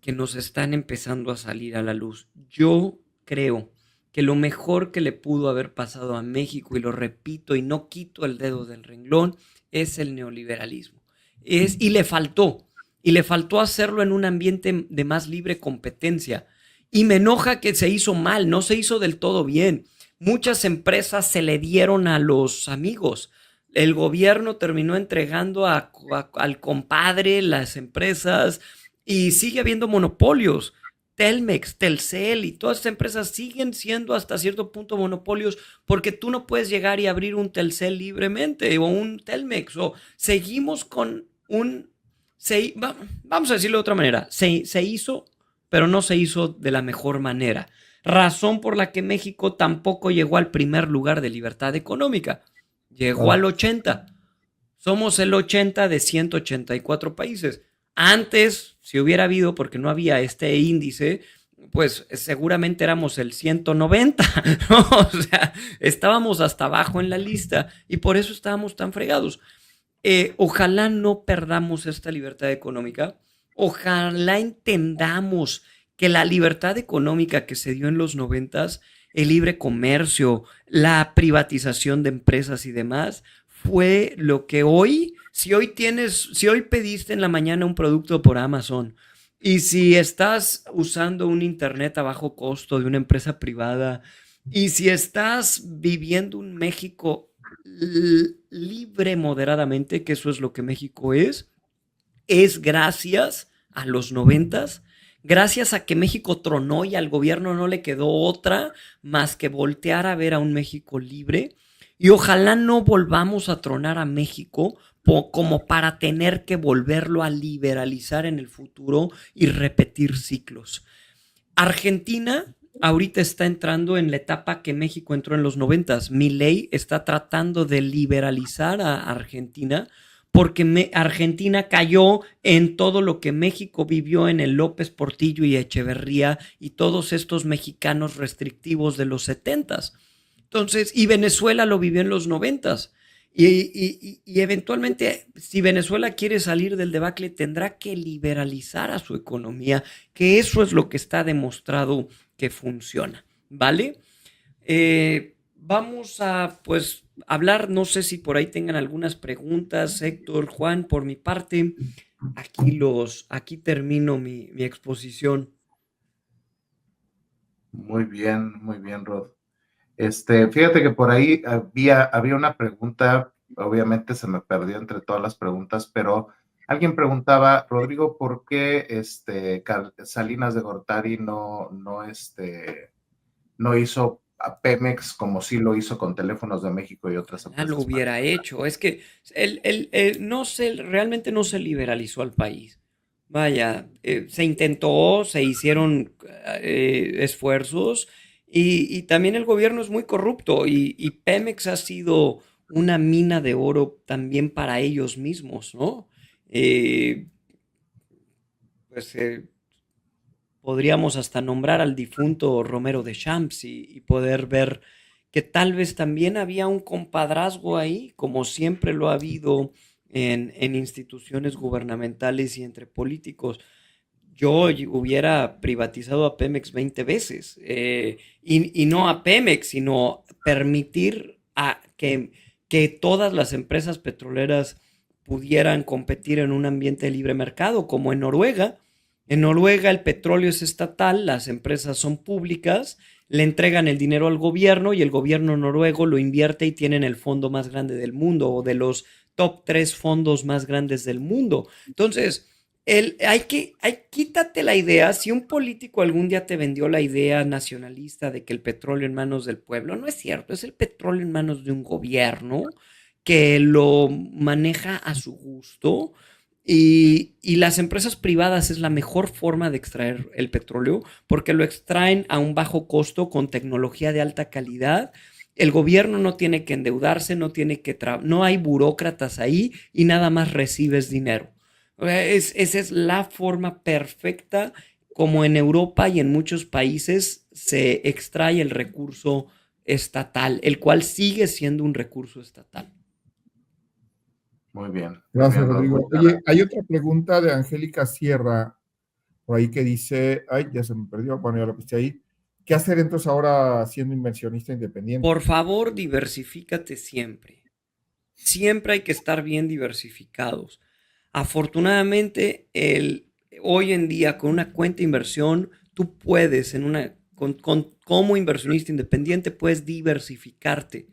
Speaker 1: que nos están empezando a salir a la luz. Yo creo que lo mejor que le pudo haber pasado a México, y lo repito y no quito el dedo del renglón, es el neoliberalismo. Y le faltó hacerlo en un ambiente de más libre competencia. Y me enoja que se hizo mal, no se hizo del todo bien. Muchas empresas se le dieron a los amigos. El gobierno terminó entregando al compadre las empresas y sigue habiendo monopolios. Telmex, Telcel y todas estas empresas siguen siendo hasta cierto punto monopolios porque tú no puedes llegar y abrir un Telcel libremente o un Telmex. O seguimos con vamos a decirlo de otra manera, se hizo, pero no se hizo de la mejor manera. Razón por la que México tampoco llegó al primer lugar de libertad económica. Llegó al 80. Somos el 80 de 184 países. Antes, si hubiera habido, porque no había este índice, pues seguramente éramos el 190, ¿no? O sea, estábamos hasta abajo en la lista y por eso estábamos tan fregados. Ojalá no perdamos esta libertad económica. Ojalá entendamos que la libertad económica que se dio en los 90s, el libre comercio, la privatización de empresas y demás, fue lo que hoy, si hoy pediste en la mañana un producto por Amazon y si estás usando un internet a bajo costo de una empresa privada y si estás viviendo un México libre moderadamente, que eso es lo que México es gracias a los 90s, gracias a que México tronó y al gobierno no le quedó otra más que voltear a ver a un México libre. Y ojalá no volvamos a tronar a México como para tener que volverlo a liberalizar en el futuro y repetir ciclos. Argentina ahorita está entrando en la etapa que México entró en los 90s. Milei está tratando de liberalizar a Argentina porque Argentina cayó en todo lo que México vivió en el López Portillo y Echeverría y todos estos mexicanos restrictivos de los 70s. Entonces, y Venezuela lo vivió en los 90s. Y eventualmente, si Venezuela quiere salir del debacle, tendrá que liberalizar a su economía, que eso es lo que está demostrado que funciona, ¿vale? Vamos a, pues, hablar, no sé si por ahí tengan algunas preguntas, Héctor, Juan, por mi parte, aquí termino mi exposición.
Speaker 4: Muy bien, Rod. Fíjate que por ahí había una pregunta, obviamente se me perdió entre todas las preguntas, pero alguien preguntaba, Rodrigo, ¿por qué Salinas de Gortari no hizo a Pemex como sí lo hizo con Teléfonos de México y otras
Speaker 1: Ya lo
Speaker 4: empresas
Speaker 1: hubiera hecho. Es que realmente no se liberalizó al país. Vaya, se intentó, se hicieron esfuerzos y también el gobierno es muy corrupto y Pemex ha sido una mina de oro también para ellos mismos, ¿no? Eh, pues podríamos hasta nombrar al difunto Romero de Champs y poder ver que tal vez también había un compadrazgo ahí, como siempre lo ha habido en instituciones gubernamentales y entre políticos. Yo hubiera privatizado a Pemex 20 veces y no a Pemex, sino permitir que todas las empresas petroleras pudieran competir en un ambiente de libre mercado, como en Noruega. En Noruega el petróleo es estatal, las empresas son públicas, le entregan el dinero al gobierno y el gobierno noruego lo invierte y tienen el fondo más grande del mundo o de los top 3 fondos más grandes del mundo. Entonces, quítate la idea, si un político algún día te vendió la idea nacionalista de que el petróleo en manos del pueblo, no es cierto, es el petróleo en manos de un gobierno que lo maneja a su gusto y las empresas privadas es la mejor forma de extraer el petróleo porque lo extraen a un bajo costo con tecnología de alta calidad. El gobierno no tiene que endeudarse, no hay burócratas ahí y nada más recibes dinero. Esa es la forma perfecta como en Europa y en muchos países se extrae el recurso estatal, el cual sigue siendo un recurso estatal.
Speaker 4: Muy bien.
Speaker 3: Gracias,
Speaker 4: Muy bien,
Speaker 3: Rodrigo. Oye, hay otra pregunta de Angélica Sierra, por ahí que dice, ay, ya se me perdió, bueno, ya lo puse ahí. ¿Qué hacer entonces ahora siendo inversionista independiente?
Speaker 1: Por favor, diversifícate siempre. Siempre hay que estar bien diversificados. Afortunadamente, hoy en día con una cuenta de inversión, tú puedes, como inversionista independiente, puedes diversificarte.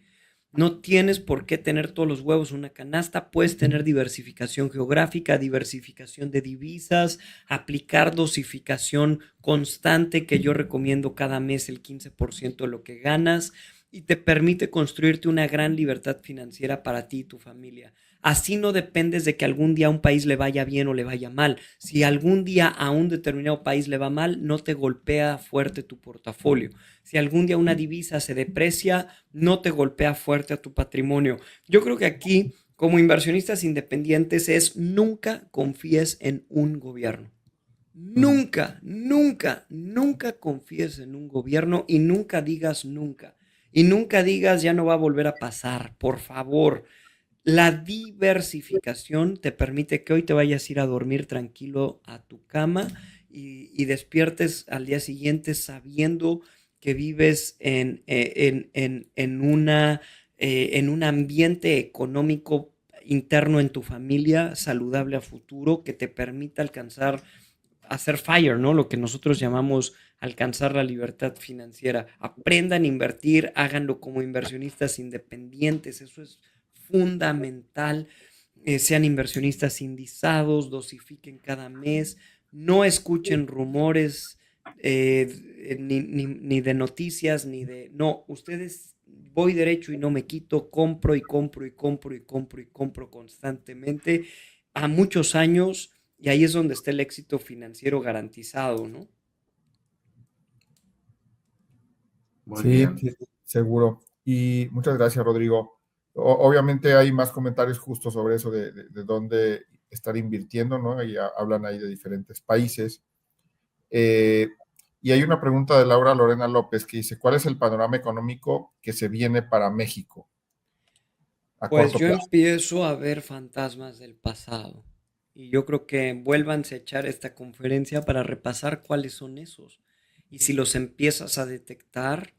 Speaker 1: No tienes por qué tener todos los huevos en una canasta, puedes tener diversificación geográfica, diversificación de divisas, aplicar dosificación constante que yo recomiendo cada mes el 15% de lo que ganas y te permite construirte una gran libertad financiera para ti y tu familia. Así no dependes de que algún día a un país le vaya bien o le vaya mal. Si algún día a un determinado país le va mal, no te golpea fuerte tu portafolio. Si algún día una divisa se deprecia, no te golpea fuerte a tu patrimonio. Yo creo que aquí, como inversionistas independientes, es nunca confíes en un gobierno. Nunca, nunca, nunca confíes en un gobierno y nunca digas nunca. Y nunca digas ya no va a volver a pasar, por favor. La diversificación te permite que hoy te vayas a ir a dormir tranquilo a tu cama y despiertes al día siguiente sabiendo que vives en un ambiente económico interno en tu familia, saludable a futuro, que te permita hacer FIRE, ¿no? Lo que nosotros llamamos alcanzar la libertad financiera. Aprendan a invertir, háganlo como inversionistas independientes, eso es fundamental. Sean inversionistas indizados, dosifiquen cada mes, no escuchen rumores ni de noticias, ni de... No, ustedes voy derecho y no me quito, compro y compro y compro y compro y compro constantemente a muchos años y ahí es donde está el éxito financiero garantizado, ¿no?
Speaker 4: Muy
Speaker 3: Sí,
Speaker 4: bien.
Speaker 3: sí, seguro. Y muchas gracias, Rodrigo. Obviamente hay más comentarios justo sobre eso de dónde estar invirtiendo, ¿no? Y hablan ahí de diferentes países. Eh, y hay una pregunta de Laura Lorena López que dice, ¿cuál es el panorama económico que se viene para México a
Speaker 1: Pues
Speaker 3: corto
Speaker 1: yo
Speaker 3: plazo?
Speaker 1: empiezo a ver fantasmas del pasado y yo creo que vuélvanse a echar esta conferencia para repasar cuáles son esos. Y si los empiezas a detectar,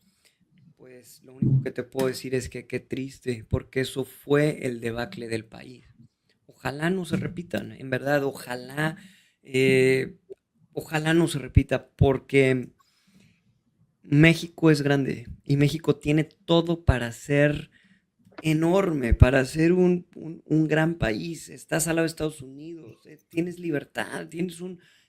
Speaker 1: pues lo único que te puedo decir es que qué triste, porque eso fue el debacle del país. Ojalá no se repitan, en verdad, eh, ojalá no se repita, porque México es grande y México tiene todo para ser enorme, para ser un gran país. Estás al lado de Estados Unidos, tienes libertad,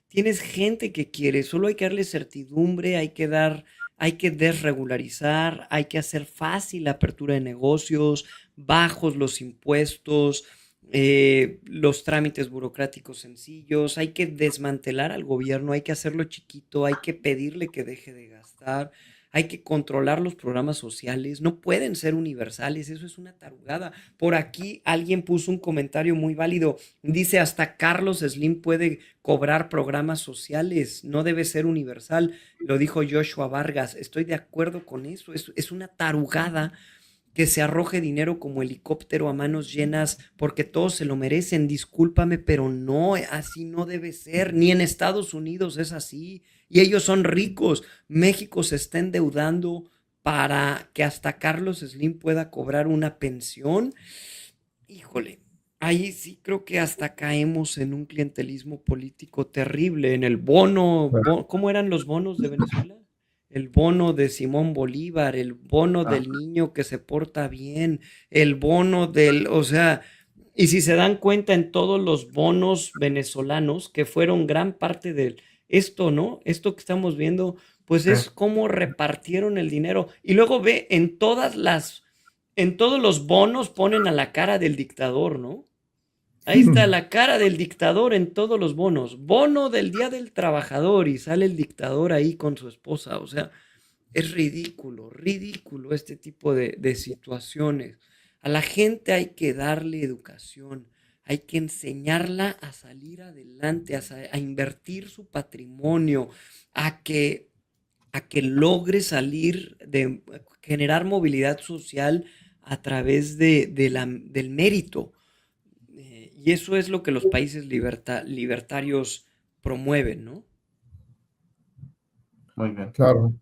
Speaker 1: tienes gente que quiere, solo hay que darle certidumbre, hay que desregularizar, hay que hacer fácil la apertura de negocios, bajos los impuestos, los trámites burocráticos sencillos, hay que desmantelar al gobierno, hay que hacerlo chiquito, hay que pedirle que deje de gastar, hay que controlar los programas sociales, no pueden ser universales, eso es una tarugada. Por aquí alguien puso un comentario muy válido, dice hasta Carlos Slim puede cobrar programas sociales, no debe ser universal, lo dijo Joshua Vargas, estoy de acuerdo con eso, es una tarugada que se arroje dinero como helicóptero a manos llenas porque todos se lo merecen. Discúlpame, pero no, así no debe ser. Ni en Estados Unidos es así. Y ellos son ricos. México se está endeudando para que hasta Carlos Slim pueda cobrar una pensión. Híjole, ahí sí creo que hasta caemos en un clientelismo político terrible, en el ¿cómo eran los bonos de Venezuela? El bono de Simón Bolívar, el bono
Speaker 4: Ah,
Speaker 1: del niño que se porta bien, el bono o sea, y si se dan cuenta en todos los bonos venezolanos que fueron gran parte de esto, ¿no? Esto que estamos viendo, pues
Speaker 4: sí,
Speaker 1: es cómo repartieron el dinero. Y luego ve en todos los bonos ponen a la cara del dictador, ¿no? Ahí está la cara del dictador en todos los bonos. Bono del Día del Trabajador y sale el dictador ahí con su esposa. O sea, es ridículo, ridículo este tipo de situaciones. A la gente hay que darle educación, hay que enseñarla a salir adelante, a invertir su patrimonio, a que, a que logre salir de generar movilidad social a través del mérito. Y eso es lo que los países libertarios promueven, ¿no?
Speaker 4: muy bien.
Speaker 3: Claro.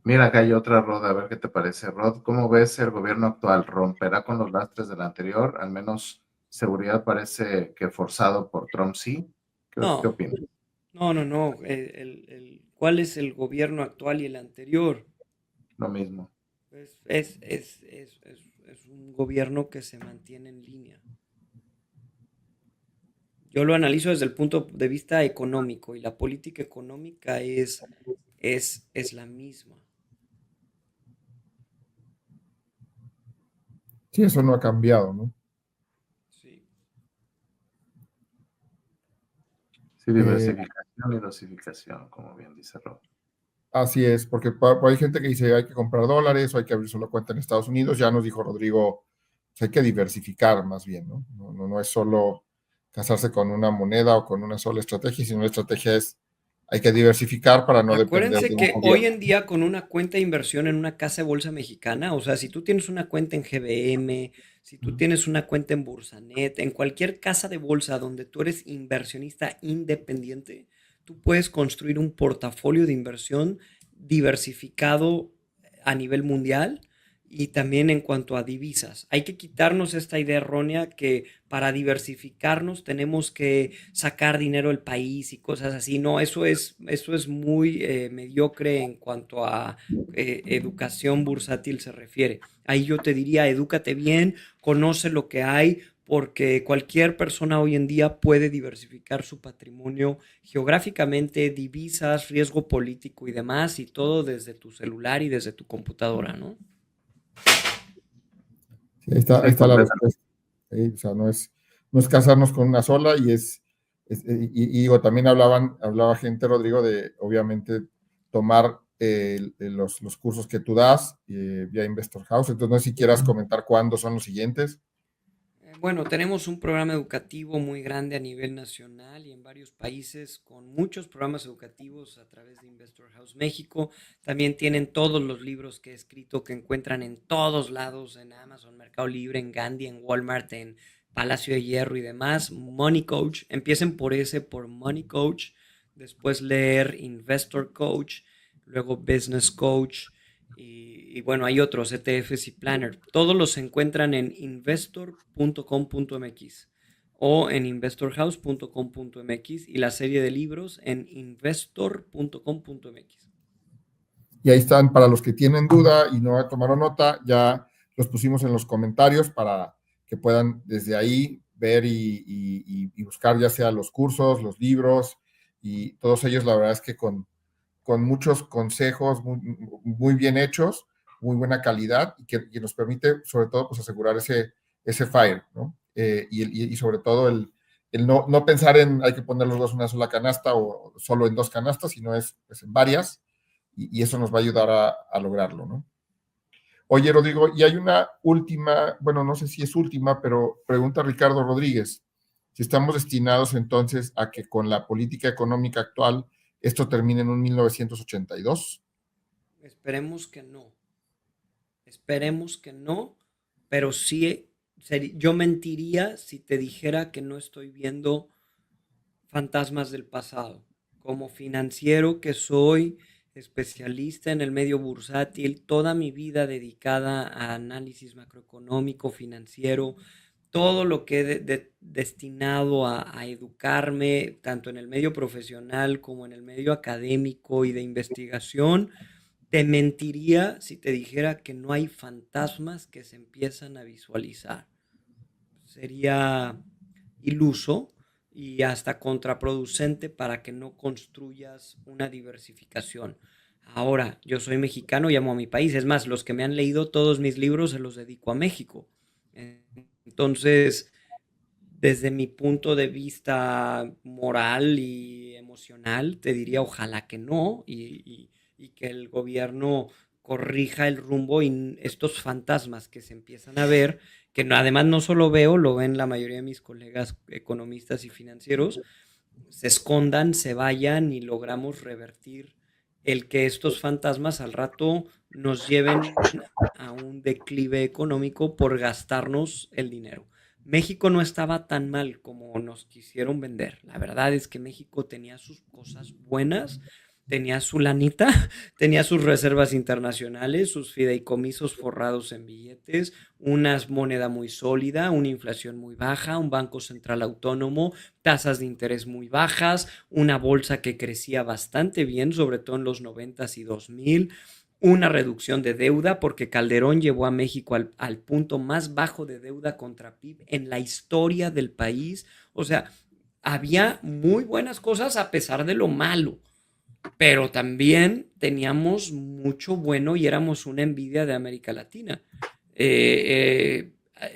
Speaker 4: Mira, acá hay otra, Rod, a ver qué te parece. Rod, ¿cómo ves el gobierno actual? ¿Romperá con los lastres del anterior? Al menos seguridad parece que forzado por Trump, sí. ¿Qué
Speaker 1: No,
Speaker 4: opinas?
Speaker 1: no. ¿Cuál es el gobierno actual y el anterior?
Speaker 4: Lo mismo.
Speaker 1: Es un gobierno que se mantiene en línea. Yo lo analizo desde el punto de vista económico y la política económica es la misma.
Speaker 3: Sí, eso no ha cambiado, ¿no?
Speaker 1: Sí.
Speaker 4: Sí,
Speaker 3: Eh,
Speaker 4: diversificación y dosificación, como bien dice Rod.
Speaker 3: Así es, porque hay gente que dice hay que comprar dólares o hay que abrir solo cuenta en Estados Unidos. Ya nos dijo Rodrigo, pues hay que diversificar más bien, ¿no? No es solo casarse con una moneda o con una sola estrategia, sino la estrategia es hay que diversificar para no depender de
Speaker 1: Acuérdense
Speaker 3: un
Speaker 1: que hoy
Speaker 3: gobierno.
Speaker 1: en día con una cuenta de inversión en una casa de bolsa mexicana, o sea, si tú tienes una cuenta en GBM, si tú tienes una cuenta en Bursanet, en cualquier casa de bolsa donde tú eres inversionista independiente, tú puedes construir un portafolio de inversión diversificado a nivel mundial y también en cuanto a divisas. Hay que quitarnos esta idea errónea que para diversificarnos tenemos que sacar dinero del país y cosas así. No, eso es muy mediocre en cuanto a educación bursátil se refiere. Ahí yo te diría, edúcate bien, conoce lo que hay, porque cualquier persona hoy en día puede diversificar su patrimonio geográficamente, divisas, riesgo político y demás, y todo desde tu celular y desde tu computadora, ¿no?
Speaker 3: Sí, ahí
Speaker 4: Sí,
Speaker 3: está la
Speaker 4: completamente.
Speaker 3: respuesta. Sí, o sea, no es casarnos con una sola y digo, también hablaba gente, Rodrigo, de obviamente tomar los cursos que tú das vía Investor House. Entonces, no sé si quieras comentar cuándo son los siguientes.
Speaker 1: Bueno, tenemos un programa educativo muy grande a nivel nacional y en varios países con muchos programas educativos a través de Investor House México. También tienen todos los libros que he escrito que encuentran en todos lados, en Amazon, Mercado Libre, en Gandhi, en Walmart, en Palacio de Hierro y demás. Money Coach, empiecen por Money Coach, después leer Investor Coach, luego Business Coach. Y bueno, hay otros ETFs y Planner. Todos los encuentran en investor.com.mx o en investorhouse.com.mx y la serie de libros en investor.com.mx.
Speaker 3: Y ahí están para los que tienen duda y no tomaron nota, ya los pusimos en los comentarios para que puedan desde ahí ver y buscar ya sea los cursos, los libros y todos ellos, la verdad es que con muchos consejos muy bien hechos, muy buena calidad y que nos permite sobre todo pues asegurar ese FIRE, ¿no? Y sobre todo el no pensar en hay que poner los dos en una sola canasta o solo en dos canastas, sino es pues, en varias y eso nos va a ayudar a lograrlo, ¿no? Oye, Rodrigo, y hay una última, bueno, no sé si es última, pero pregunta Ricardo Rodríguez, si estamos destinados entonces a que con la política económica actual esto termine en un 1982.
Speaker 1: Esperemos que no. Esperemos que no, pero sí, yo mentiría si te dijera que no estoy viendo fantasmas del pasado. Como financiero que soy, especialista en el medio bursátil, toda mi vida dedicada a análisis macroeconómico, financiero, todo lo que he destinado a educarme, tanto en el medio profesional como en el medio académico y de investigación, te mentiría si te dijera que no hay fantasmas que se empiezan a visualizar. Sería iluso y hasta contraproducente para que no construyas una diversificación. Ahora, yo soy mexicano y amo a mi país. Es más, los que me han leído todos mis libros se los dedico a México. Entonces, desde mi punto de vista moral y emocional, te diría ojalá que no y que el gobierno corrija el rumbo y estos fantasmas que se empiezan a ver, que no, además no solo veo, lo ven la mayoría de mis colegas economistas y financieros, se escondan, se vayan y logramos revertir el que estos fantasmas al rato nos lleven a un declive económico por gastarnos el dinero. México no estaba tan mal como nos quisieron vender. La verdad es que México tenía sus cosas buenas, tenía su lanita, tenía sus reservas internacionales, sus fideicomisos forrados en billetes, una moneda muy sólida, una inflación muy baja, un banco central autónomo, tasas de interés muy bajas, una bolsa que crecía bastante bien, sobre todo en los 90s y 2000, una reducción de deuda, porque Calderón llevó a México al punto más bajo de deuda contra PIB en la historia del país. O sea, había muy buenas cosas a pesar de lo malo, pero también teníamos mucho bueno y éramos una envidia de América Latina.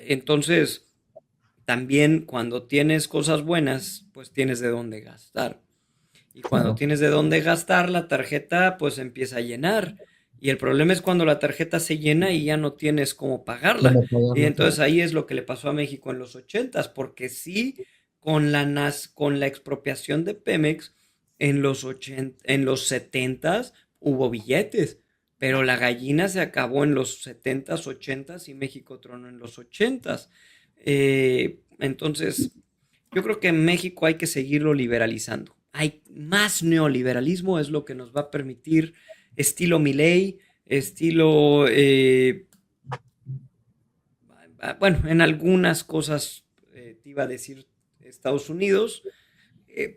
Speaker 1: Entonces, también cuando tienes cosas buenas, pues tienes de dónde gastar. Y cuando
Speaker 3: Claro.
Speaker 1: tienes de dónde gastar, la tarjeta pues empieza a llenar. Y el problema es cuando la tarjeta se llena y ya no tienes cómo pagarla.
Speaker 3: ¿Cómo
Speaker 1: Y
Speaker 3: pagarlo?
Speaker 1: entonces
Speaker 3: Claro.
Speaker 1: ahí es lo que le pasó a México en los 80s, porque sí, con la expropiación de Pemex en los 70s hubo billetes, pero la gallina se acabó en los 70s, 80s y México tronó en los 80s. Entonces, yo creo que en México hay que seguirlo liberalizando. Hay más neoliberalismo, es lo que nos va a permitir estilo Milei, estilo, bueno, en algunas cosas, te iba a decir Estados Unidos,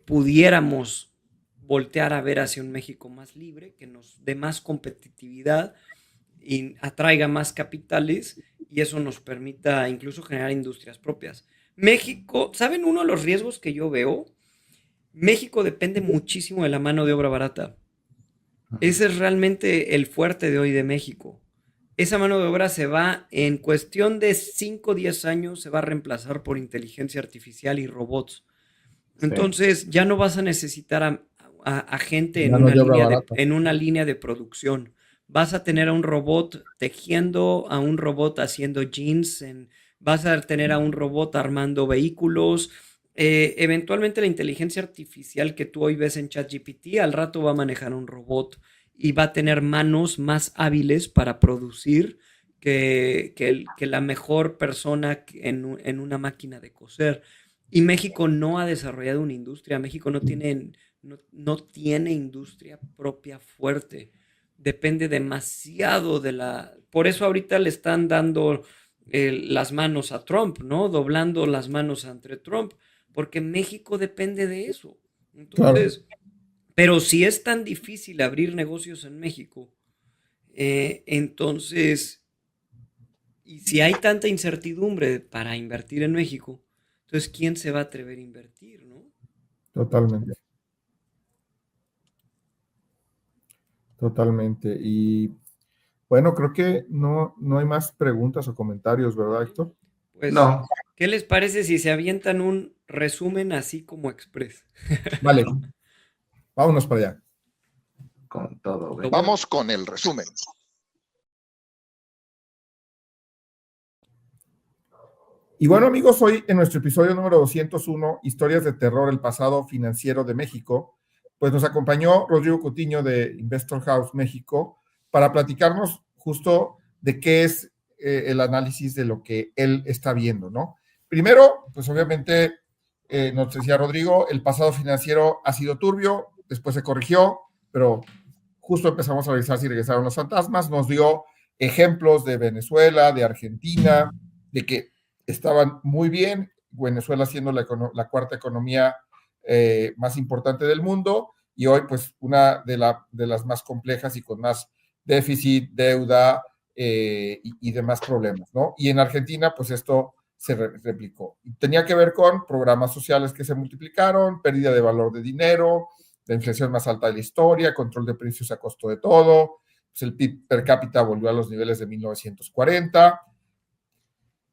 Speaker 1: pudiéramos voltear a ver hacia un México más libre, que nos dé más competitividad y atraiga más capitales y eso nos permita incluso generar industrias propias. México, ¿saben uno de los riesgos que yo veo? México depende muchísimo de la mano de obra barata. Ese es realmente el fuerte de hoy de México. Esa mano de obra se va, en cuestión de 5 o 10 años, se va a reemplazar por inteligencia artificial y robots.
Speaker 4: Sí,
Speaker 1: Entonces ya no vas a necesitar a gente
Speaker 3: Mano de obra barata.
Speaker 1: en una línea de producción. Vas a tener a un robot tejiendo, a un robot haciendo jeans, vas a tener a un robot armando vehículos. Eventualmente la inteligencia artificial que tú hoy ves en ChatGPT al rato va a manejar un robot y va a tener manos más hábiles para producir que la mejor persona en una máquina de coser. Y México no ha desarrollado una industria, México no tiene industria propia fuerte, depende demasiado de la... Por eso ahorita le están dando las manos a Trump, ¿no? Doblando las manos ante Trump, porque México depende de eso.
Speaker 3: Claro,
Speaker 1: Entonces, pero si es tan difícil abrir negocios en México, entonces, y si hay tanta incertidumbre para invertir en México, entonces, ¿quién se va a atrever a invertir, no?
Speaker 3: totalmente, totalmente. Y bueno, creo que no hay más preguntas o comentarios, ¿verdad, Héctor?
Speaker 1: Pues,
Speaker 4: no,
Speaker 1: ¿qué les parece si se avientan un resumen así como express?
Speaker 3: Vale, vámonos para allá.
Speaker 4: con todo, güey.
Speaker 5: Vamos con el resumen.
Speaker 3: Y bueno, amigos, hoy en nuestro episodio número 201, Historias de Terror, el pasado financiero de México, pues nos acompañó Rodrigo Coutinho de Investor House México para platicarnos justo de qué es el análisis de lo que él está viendo, ¿no? Primero, pues obviamente, nos decía Rodrigo, el pasado financiero ha sido turbio, después se corrigió, pero justo empezamos a revisar si regresaron los fantasmas, nos dio ejemplos de Venezuela, de Argentina, de que estaban muy bien, Venezuela siendo la cuarta economía más importante del mundo y hoy pues una de las más complejas y con más déficit, deuda y demás problemas, ¿no? Y en Argentina pues esto se replicó. Tenía que ver con programas sociales que se multiplicaron, pérdida de valor de dinero, la inflación más alta de la historia, control de precios a costo de todo, pues el PIB per cápita volvió a los niveles de 1940.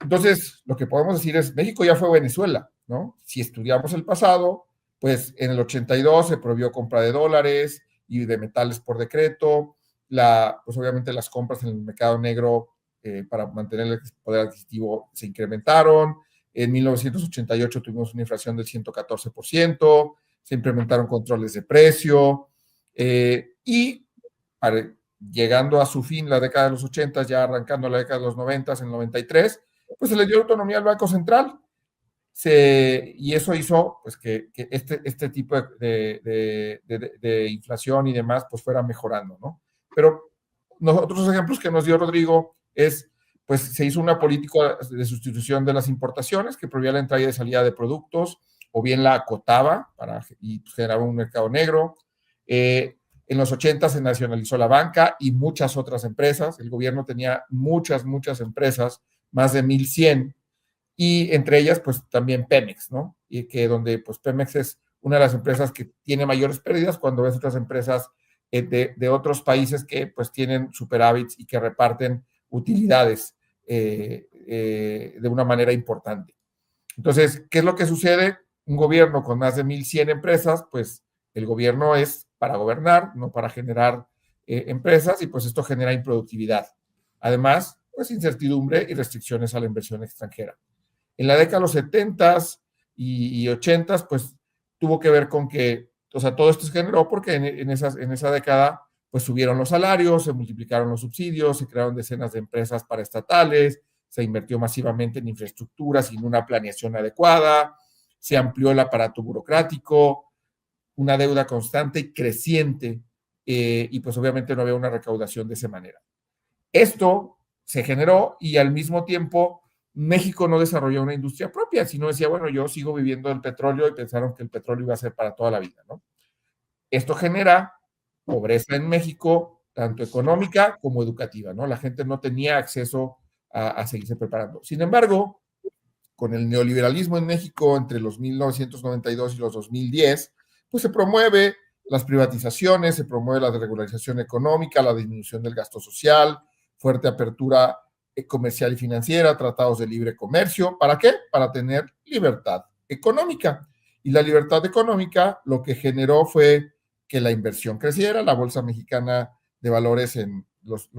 Speaker 3: Entonces, lo que podemos decir es, México ya fue Venezuela, ¿no? Si estudiamos el pasado, pues en el 82 se prohibió compra de dólares y de metales por decreto, pues obviamente las compras en el mercado negro para mantener el poder adquisitivo se incrementaron, en 1988 tuvimos una inflación del 114%, se implementaron controles de precio y para, llegando a su fin la década de los 80, ya arrancando la década de los 90, en el 93, pues se le dio autonomía al Banco Central. Y eso hizo pues, que este tipo de inflación y demás pues fuera mejorando, ¿no? Pero otros ejemplos que nos dio Rodrigo es, pues se hizo una política de sustitución de las importaciones que prohibía la entrada y salida de productos, o bien la acotaba y pues, generaba un mercado negro. En los 80 se nacionalizó la banca y muchas otras empresas. El gobierno tenía muchas empresas, más de 1,100, y entre ellas, pues también Pemex, ¿no? Y que donde, pues Pemex es una de las empresas que tiene mayores pérdidas cuando ves otras empresas de otros países que pues tienen superávits y que reparten utilidades de una manera importante. Entonces, ¿qué es lo que sucede? Un gobierno con más de 1,100 empresas, pues el gobierno es para gobernar, no para generar empresas, y pues esto genera improductividad. Además, pues incertidumbre y restricciones a la inversión extranjera. En la década de los 70s y 80s, pues tuvo que ver con que, o sea, todo esto se generó porque en esa década, pues subieron los salarios, se multiplicaron los subsidios, se crearon decenas de empresas paraestatales, se invirtió masivamente en infraestructura sin una planeación adecuada, se amplió el aparato burocrático, una deuda constante y creciente, y pues obviamente no había una recaudación de esa manera. Esto se generó y al mismo tiempo México no desarrolló una industria propia, sino decía, bueno, yo sigo viviendo del petróleo y pensaron que el petróleo iba a ser para toda la vida, ¿no? Esto genera pobreza en México, tanto económica como educativa, ¿no? La gente no tenía acceso a seguirse preparando. Sin embargo, con el neoliberalismo en México entre los 1992 y los 2010, pues se promueve las privatizaciones, se promueve la desregularización económica, la disminución del gasto social, fuerte apertura comercial y financiera, tratados de libre comercio. ¿Para qué? Para tener libertad económica. Y la libertad económica lo que generó fue que la inversión creciera, la Bolsa Mexicana de Valores en los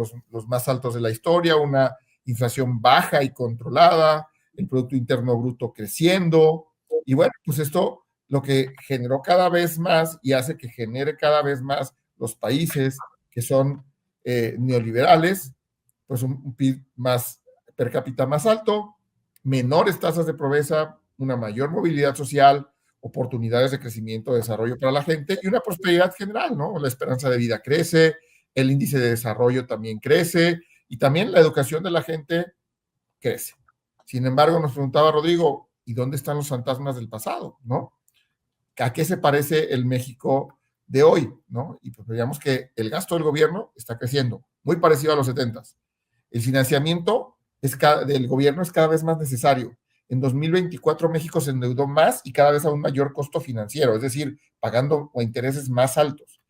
Speaker 3: más altos de la historia, una inflación baja y controlada, el Producto Interno Bruto creciendo, y bueno, pues esto lo que generó cada vez más y hace que genere cada vez más los países que son neoliberales, pues un PIB más per cápita más alto, menores tasas de pobreza, una mayor movilidad social, oportunidades de crecimiento, de desarrollo para la gente y una prosperidad general, ¿no? La esperanza de vida crece, el índice de desarrollo también crece y también la educación de la gente crece. Sin embargo, nos preguntaba Rodrigo, ¿y dónde están los fantasmas del pasado, no? ¿A qué se parece el México de hoy, no? Y pues veíamos que el gasto del gobierno está creciendo, muy parecido a los 70s. El financiamiento del gobierno es cada vez más necesario. En 2024 México se endeudó más y cada vez a un mayor costo financiero, es decir, pagando a intereses más altos.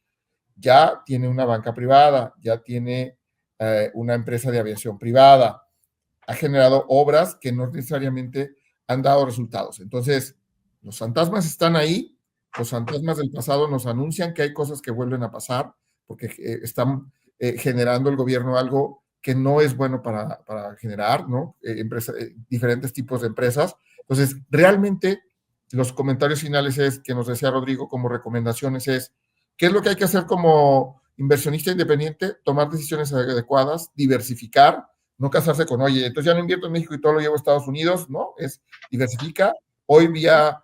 Speaker 3: Ya tiene una banca privada, ya tiene una empresa de aviación privada, ha generado obras que no necesariamente han dado resultados. Entonces, los fantasmas están ahí, los fantasmas del pasado nos anuncian que hay cosas que vuelven a pasar, porque están generando el gobierno algo que no es bueno para generar, ¿no? Diferentes tipos de empresas. Entonces, realmente, los comentarios finales que nos decía Rodrigo como recomendaciones es, ¿qué es lo que hay que hacer como inversionista independiente? Tomar decisiones adecuadas, diversificar, no casarse con, oye, entonces ya no invierto en México y todo lo llevo a Estados Unidos, ¿no? Es diversifica. Hoy vía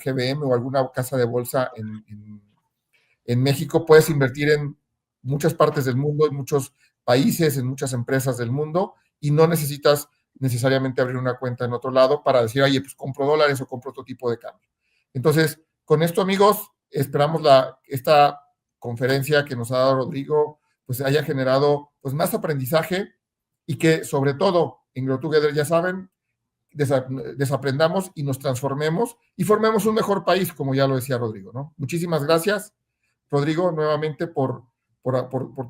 Speaker 3: GBM o alguna casa de bolsa en México puedes invertir en muchas partes del mundo, en muchos países, en muchas empresas del mundo y no necesitas necesariamente abrir una cuenta en otro lado para decir, oye, pues compro dólares o compro otro tipo de cambio. Entonces, con esto, amigos, esperamos esta conferencia que nos ha dado Rodrigo, pues haya generado pues más aprendizaje y que sobre todo en Grow Together, ya saben, desaprendamos y nos transformemos y formemos un mejor país, como ya lo decía Rodrigo, ¿no? Muchísimas gracias, Rodrigo, nuevamente por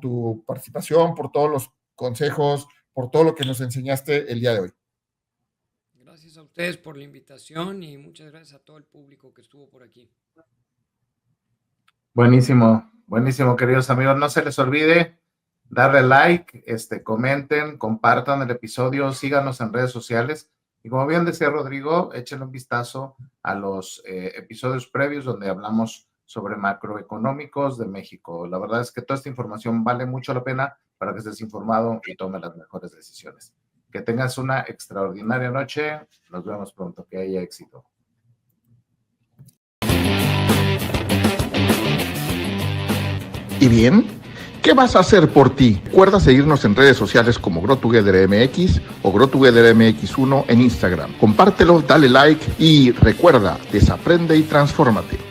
Speaker 3: tu participación, por todos los consejos, por todo lo que nos enseñaste el día de hoy.
Speaker 1: Gracias a ustedes por la invitación y muchas gracias a todo el público que estuvo por aquí.
Speaker 4: Buenísimo, buenísimo, queridos amigos. No se les olvide darle like, comenten, compartan el episodio, síganos en redes sociales. Y como bien decía Rodrigo, échenle un vistazo a los episodios previos donde hablamos sobre macroeconómicos de México. La verdad es que toda esta información vale mucho la pena para que estés informado y tome las mejores decisiones. Que tengas una extraordinaria noche. Nos vemos pronto. Que haya éxito.
Speaker 3: ¿Y bien? ¿Qué vas a hacer por ti? Recuerda seguirnos en redes sociales como Grow Together MX o Grow Together MX1 en Instagram. Compártelo, dale like y recuerda, desaprende y transfórmate.